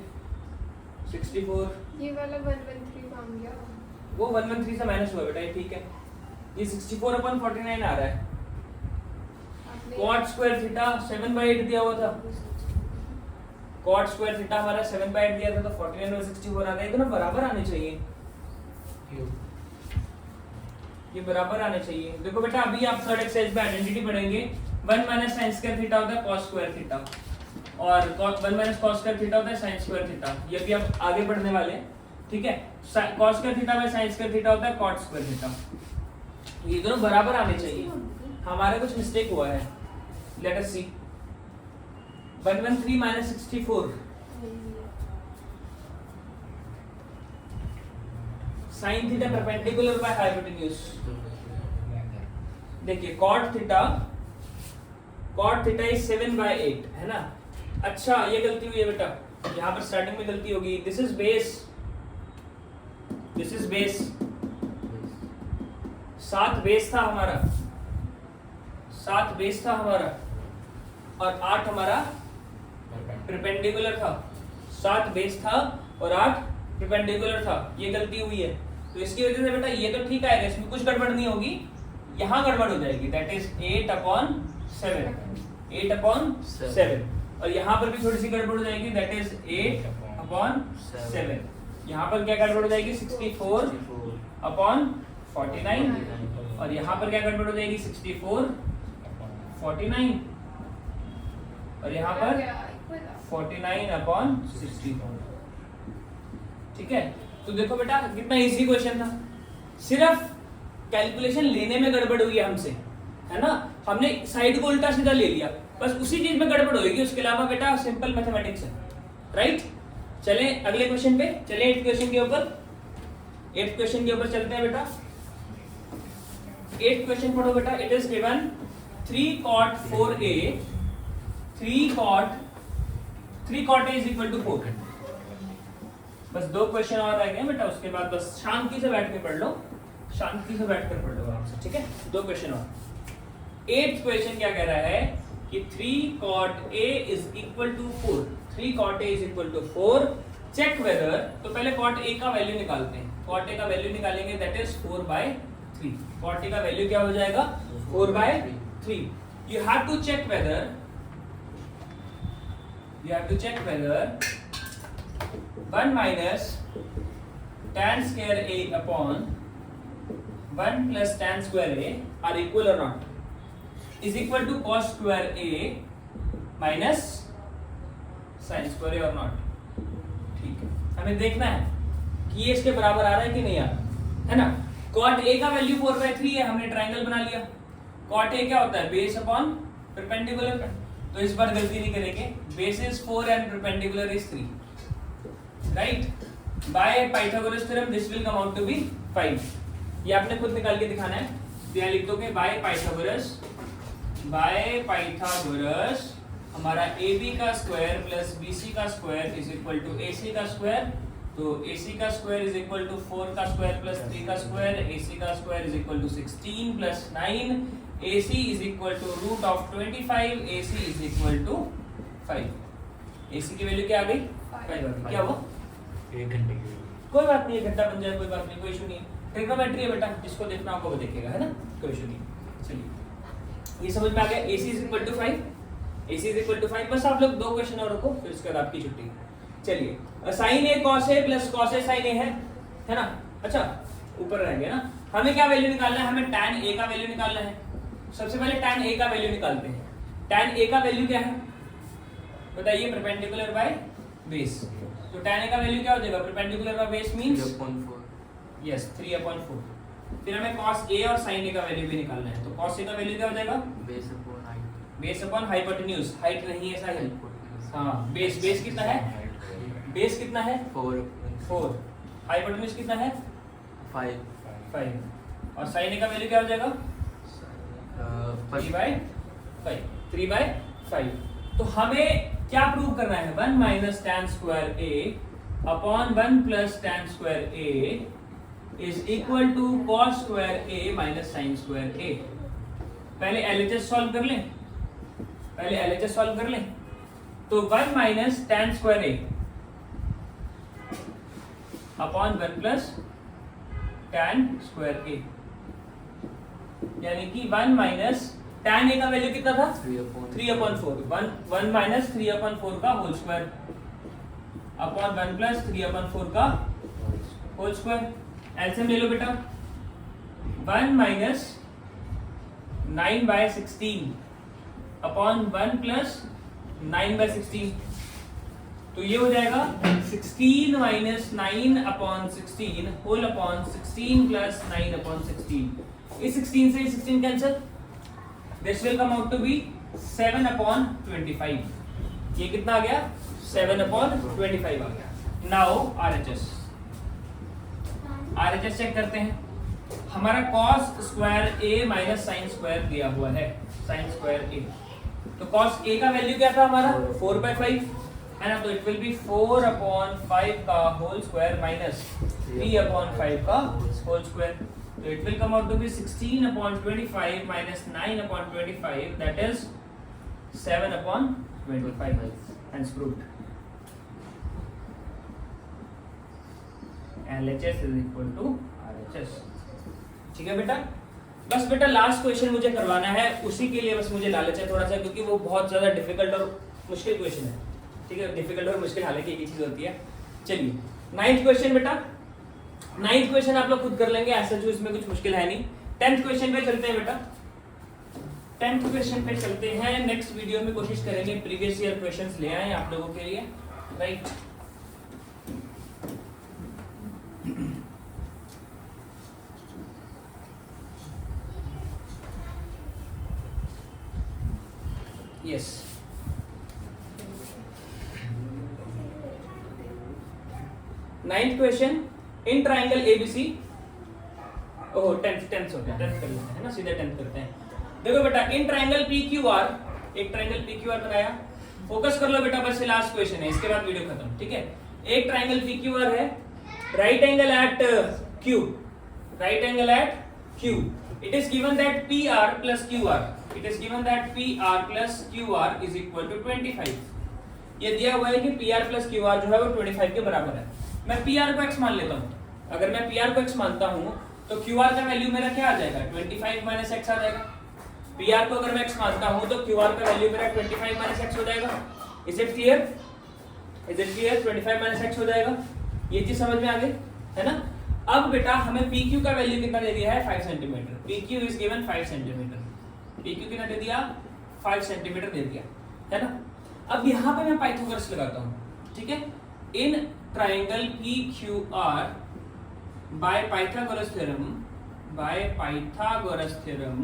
Speaker 1: 64।
Speaker 3: ये वाला 113 काम गया।
Speaker 1: वो 113 से माइनस हुआ बेटा, ये ठीक है। ये 64/49 आ रहा है। cot स्क्वायर थीटा 7/8 दिया हुआ था, cot स्क्वायर थीटा हमारा 7/8 दिया था, तो 49 और 64 आ गए। दोनों बराबर आने चाहिए, ये बराबर आने चाहिए। देखो बेटा अभी आप थर्ड एक्सरसाइज में आइडेंटिटी पढ़ेंगे। 1 - sin स्क्वायर थीटा होता है cos स्क्वायर थीटा, और 1 - cos स्क्वायर थीटा होता है sin स्क्वायर थीटा। ये भी आप आगे पढ़ने वाले हैं, ठीक है। cos स्क्वायर थीटा में sin स्क्वायर थीटा होता है cot स्क्वायर थीटा। ये दोनों बराबर आने चाहिए। हमारा कुछ मिस्टेक हुआ है, let us see. 113 - 64 sin theta perpendicular by hypotenuse. देखिए cot थीटा इज 7/8 है ना। अच्छा ये गलती हुई है बेटा, यहाँ पर स्टार्टिंग में गलती होगी। दिस इज बेस 7 बेस था हमारा, 7 बेस था हमारा, और 8 हमारा परपेंडिकुलर था। 7 बेस था और 8 परपेंडिकुलर था, ये गलती हुई है। तो इसकी वजह से बेटा ये तो ठीक आएगा, इसमें कुछ गड़बड़ नहीं होगी, यहाँ गड़बड़ हो जाएगी, दैट इज 8/7। और यहाँ पर भी थोड़ी सी गड़बड़ हो जाएगी, दैट इज 8/7। यहाँ पर क्या गड़बड़ हो जाएगी? 64/49। और यहाँ पर क्या गड़बड़ हो जाएगी? 64/49। और यहाँ पर 49/64। ठीक है, तो देखो बेटा कितना इजी क्वेश्चन था, सिर्फ कैलकुलेशन लेने में गड़बड़ हुई है हमसे, है ना। हमने साइड को उल्टा सीधा ले लिया, बस उसी चीज में गड़बड़ होगी, उसके अलावा बेटा सिंपल मैथमेटिक्स है, राइट। चले अगले क्वेश्चन पे, चले 8th क्वेश्चन के ऊपर। 8th क्वेश्चन के ऊपर चलते हैं बेटा। 8th क्वेश्चन पढ़ो बेटा। It is given 3 cot 4a 3 cot a is equal to 4। बस 2 क्वेश्चन और रह गए बेटा, उसके बाद बस शांति से बैठ के पढ़ लो, शांति से बैठ कर पढ़ लो आराम से, ठीक है। 2 क्वेश्चन और। 8th क्वेश्चन क्या कह रहा है कि 3 cot a is equal to 4। 3 cot a is equal to 4। Check whether, तो पहले cot a का वैल्यू निकालते हैं। cot a का वैल्यू निकालेंगे, दैट इज 4/3। cot a का वैल्यू क्या हो जाएगा? 4/3। You have to check whether 1 minus tan square a upon 1 plus tan square a are equal or not, is equal to cos square a minus sin square a or not। ठीक है, हमें देखना है कि ये इसके बराबर आ रहा है कि नहीं आ रहा, है ना। cot a का वैल्यू 4/3 है, हमने ट्रायंगल बना लिया। cot a क्या होता है? Base upon perpendicular. तो इस बार गलती नहीं करेंगे, base is 4 and perpendicular is 3, right. By Pythagoras theorem this will come out to be 5। ये आपने खुद निकाल के दिखाना है, तो यहाँ लिख दोगे बाय पाइथागोरस हमारा AB का स्क्वायर प्लस BC का square is equal to AC का स्क्वायर। तो AC का स्क्वायर इज इक्वल टू 4 का स्क्वायर प्लस 3 का स्क्वायर, AC का square is equal to 16 plus 9, AC is equal to root of 25, AC is equal to 5। AC की value क्या आ गई? 5 आ गई। क्या हुआ?
Speaker 2: 1 घंटे की।
Speaker 1: कोई बात नहीं, घंटा बन जाए कोई बात नहीं, कोई इशू नहीं। ट्रिग्नोमेट्री है बेटा, जिसको देखना होगा वो देखेगा, है ना, कोई इशू नहीं। चलिए ये समझ में आ गया। AC is equal to 5, AC is equal to 5। बस आप लोग 2 क्वेश्चन और रखो, फिर उसके बाद आपकी छुट्टी। चलिए sin A cos A plus cos A sin A है ना। अच्छा ऊपर रह गया ना। हमें क्या वैल्यू निकालना है? हमें tan A का वैल्यू निकालना है। सबसे पहले tan A का वैल्यू निकालते हैं। tan A का वैल्यू क्या है बताइए? Perpendicular by base. तो tan A का वैल्यू क्या हो जाएगा? Perpendicular by base means
Speaker 2: 3/4।
Speaker 1: Yes 3/4। फिर हमें cos A और sin A का वैल्यू भी निकालना है। तो cos A का वैल्यू क्या हो जाएगा?
Speaker 2: Base upon height.
Speaker 1: Base upon hypotenuse. Height नहीं है, साहिल। हाँ बेस कितना है? बेस कितना है? 4। हाइपोटेन्यूज कितना है? 5। और sin A का वैल्यू क्या हो जाएगा? 3/5। तो हमें क्या प्रूव करना है? 1 minus tan square A upon 1 plus tan square A is equal to cos square A minus sin square A। पहले LHS सॉल्व कर लें। तो 1 minus tan square A upon 1 plus tan square A, यानी कि 1 minus tan A का value कितना था? 3/4। 1 minus 3/4 का होल स्क्वायर अपॉन 1 प्लस 3/4 का होल स्क्वायर। एलसीएम ले लो बेटा। 1 माइनस 9/16 अपॉन 1 प्लस 9/16। तो ये हो जाएगा 16 माइनस 9/16 होल अपॉन 16 प्लस 9/16। इस 16 से 16 cancel, this will come out to be 7/25। ये कितना आ गया? 7/25 आ गया। नाउ RHS चेक करते हैं। हमारा cos square A minus sin square दिया हुआ है, sin स्क्वायर A। तो cos A का वैल्यू क्या था हमारा? 4/5 है ना। तो इट विल बी 4/5 का होल स्क्वायर माइनस 3/5 का होल स्क्वायर। तो it will come out to be 16/25 minus 9/25, that is 7/25। Hence proved. LHS is equal to RHS। ठीक है बेटा। बस बेटा लास्ट क्वेश्चन मुझे करवाना है, उसी के लिए बस मुझे लालच है थोड़ा सा, क्योंकि वो बहुत ज्यादा डिफिकल्ट और मुश्किल क्वेश्चन है। ठीक है, डिफिकल्ट और मुश्किल हालांकि एक ही चीज होती है। चलिए 9th क्वेश्चन बेटा। 9th क्वेश्चन आप लोग खुद कर लेंगे, ऐसा जो इसमें कुछ मुश्किल है नहीं। 10th क्वेश्चन पे चलते हैं बेटा। 10th क्वेश्चन पे चलते हैं। नेक्स्ट वीडियो में कोशिश करेंगे प्रीवियस ईयर क्वेश्चंस ले आए आप लोगों के लिए, right. Yes ninth question in triangle ABC. Oh 10th हो गया, 10th कर लेते हैं ना, सीधे 10th करते हैं। देखो बेटा इन ट्राइंगल PQR, एक ट्राइंगल PQR बनाया। फोकस कर लो बेटा, बस ये लास्ट क्वेश्चन है, इसके बाद वीडियो खत्म। ठीक है, एक ट्राइंगल PQR है, right angle at Q, right angle at Q। It is given that PR plus QR, it is given that PR plus QR is equal to 25। ये दिया हुआ है कि PR प्लस QR जो है वो 25 के बराबर है। मैं PR को x मान लेता हूँ। अगर मैं PR को x मानता हूँ तो QR का वैल्यू मेरा क्या आ जाएगा? 25 माइनस x आ जाएगा। PR को अगर मैं x मानता हूँ तो QR का वैल्यू मेरा 25 माइनस x हो जाएगा। Is it clear? Is it clear? 25 minus x हो जाएगा। ये चीज समझ में आ गई है ना। अब बेटा हमें PQ का वैल्यू कितना दे दिया है? 5 centimetre. PQ is given 5 centimetre. PQ कितना दे दिया? 5 सेंटीमीटर दे दिया है ना। अब यहाँ पे मैं पाइथागोरस लगाता हूँ। ठीक है, in triangle PQR bye Pythagoras theorem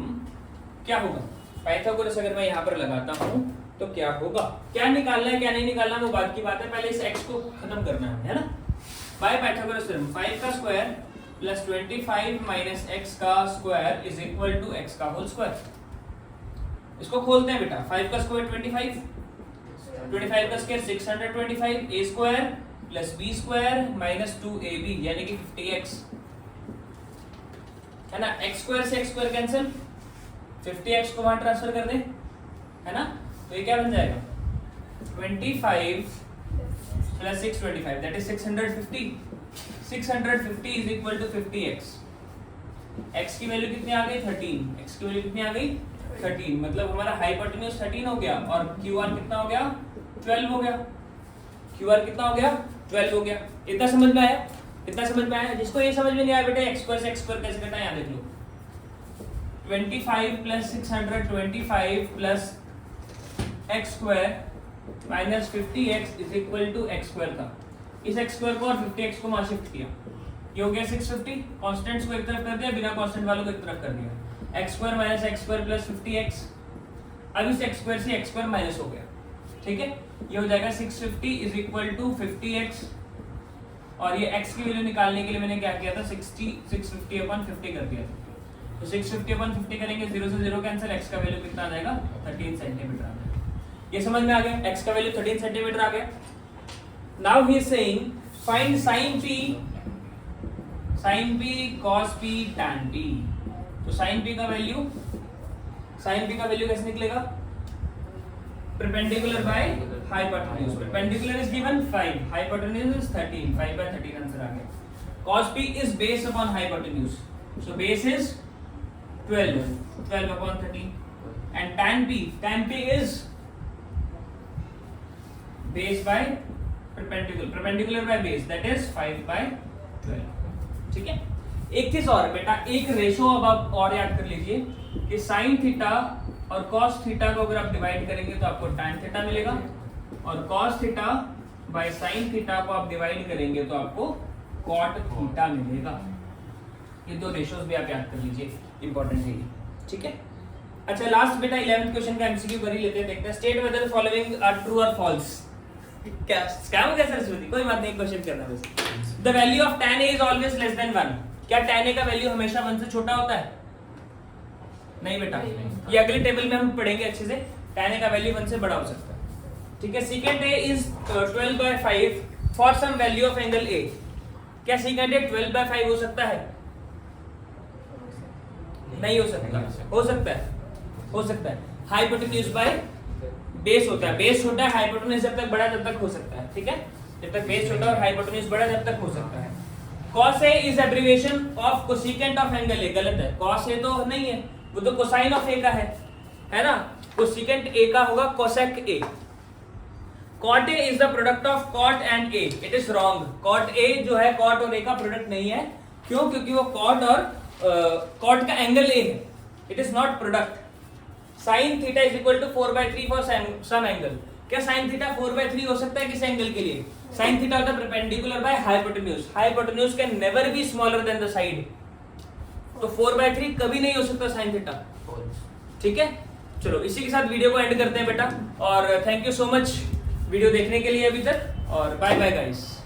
Speaker 1: क्या होगा? पाइथागोरस अगर मैं यहाँ पर लगाता हूँ तो क्या होगा? क्या निकालना है क्या नहीं निकालना वो बात की बात है, पहले इस x को खत्म करना है ना। बाय पाइथागोरस थ्योरम 5 का स्क्वायर प्लस 25 माइनस x का square is equal to x का होल स्क्वायर। इसको खोलते हैं बेटा। 5 का स्क्वायर 25 25 का square 625 a square plus b square minus 2ab यानी कि 50x है ना। x स्क्वायर से x स्क्वायर कैंसिल, 50x को वहां ट्रांसफर कर दे, है ना। तो ये क्या बन जाएगा 25 plus 625 that is 650। 650 is equal to 50x। x की वैल्यू कितनी आ गई 13, x की वैल्यू कितनी आ गई 13, मतलब हमारा हाइपोटेन्यूज 13 हो गया और QR कितना हो गया 12 हो गया। QR कितना हो गया 12 हो गया। इतना समझ में आया, इतना समझ में आया। जिसको ये समझ में नहीं आया बेटा x स्क्वायर से x स्क्वायर कैसे करना है यहाँ देख लो। 25 plus 625 plus x square minus 50x is equal to x square का, इस x स्क्वायर को और 50x को वहां शिफ्ट किया, ये हो गया 650। कांस्टेंट्स को एक तरफ कर दिया, बिना कांस्टेंट वालों को एक तरफ कर दिया। x square minus x square plus 50x, अब इस x स्क्वायर से x स्क्वायर माइनस हो गया, ठीक है। ये हो जाएगा 650 इज इक्वल टू 50x और ये x की वैल्यू निकालने के लिए मैंने क्या किया था 650 अपॉन 50 कर दिया था। तो 650 अपॉन 50 करेंगे, 0 से 0 कैंसिल, x का वैल्यू कितना आ जाएगा 13 सेंटीमीटर आ जाएगा। ये समझ में आ गया, x का वैल्यू 13 सेंटीमीटर आ गया। Now he is saying find sin p cos p tan p। तो sin p का वैल्यू कैसे निकलेगा perpendicular by hypotenuse। perpendicular is given 5, hypotenuse is 13, 5 by 13 answer आ गया। cos p is based upon hypotenuse, so base is 12 upon 13 and tan p is base by perpendicular by base, that is 5 by 12, ठीक है। एक चीज और बेटा, एक ratio अब आप और याद कर लीजिए कि sin थीटा और cos थीटा को अगर आप डिवाइड करेंगे तो आपको tan थीटा मिलेगा और cos theta by sin theta को आप डिवाइड करेंगे तो आपको cot थीटा मिलेगा। ये दो रेशोस भी आप याद कर लीजिए, इंपॉर्टेंट है ये, ठीक है। अच्छा लास्ट बेटा 11th क्वेश्चन का एमसीक्यू कर ही लेते हैं, देखते हैं। State whether following are true और फॉल्स। क्या स्कैम कैसे सरस्वती, कोई बात नहीं, क्वेश्चन करना बस। The value of tan a is always less than 1। क्या tan a का वैल्यू हमेशा 1 से छोटा होता है? नहीं बेटा, ये अगले टेबल में हम पढ़ेंगे अच्छे से। tan a का वैल्यू 1 से बड़ा हो सकता है, ठीक है। secant a is 12/5 for some value of angle a। क्या secant a 12/5 हो सकता है? नहीं हो सकता, हो सकता है, हो सकता है। हाइपोटेन्यूज बाय बेस होता है, बेस छोटा है, हाइपोटेन्यूज जब तक बड़ा तब तक हो सकता है, ठीक है। जब तक बेस छोटा और हाइपोटेन्यूज बड़ा तब तक हो सकता है। cos a is abbreviation of cosecant of angle a, गलत है। cos a तो नहीं है, वो तो cosine of a का है ना। cosecant a का होगा cosec a। cot a is the product of cot and a, it is wrong। cot a जो है cot और a का प्रोडक्ट नहीं है, क्यों? क्योंकि वो cot और cot का एंगल a है, it is not product। sin theta is equal to 4/3 for some angle। क्या sin theta 4/3 हो सकता है किसी एंगल के लिए? sin theta होता है perpendicular by hypotenuse। hypotenuse can never be smaller than the side, तो 4/3 कभी नहीं हो सकता sin theta, ठीक है। चलो इसी के साथ वीडियो को एंड करते हैं बेटा, और thank you so much video देखने के लिए अभी तक, और बाय बाय गाइस।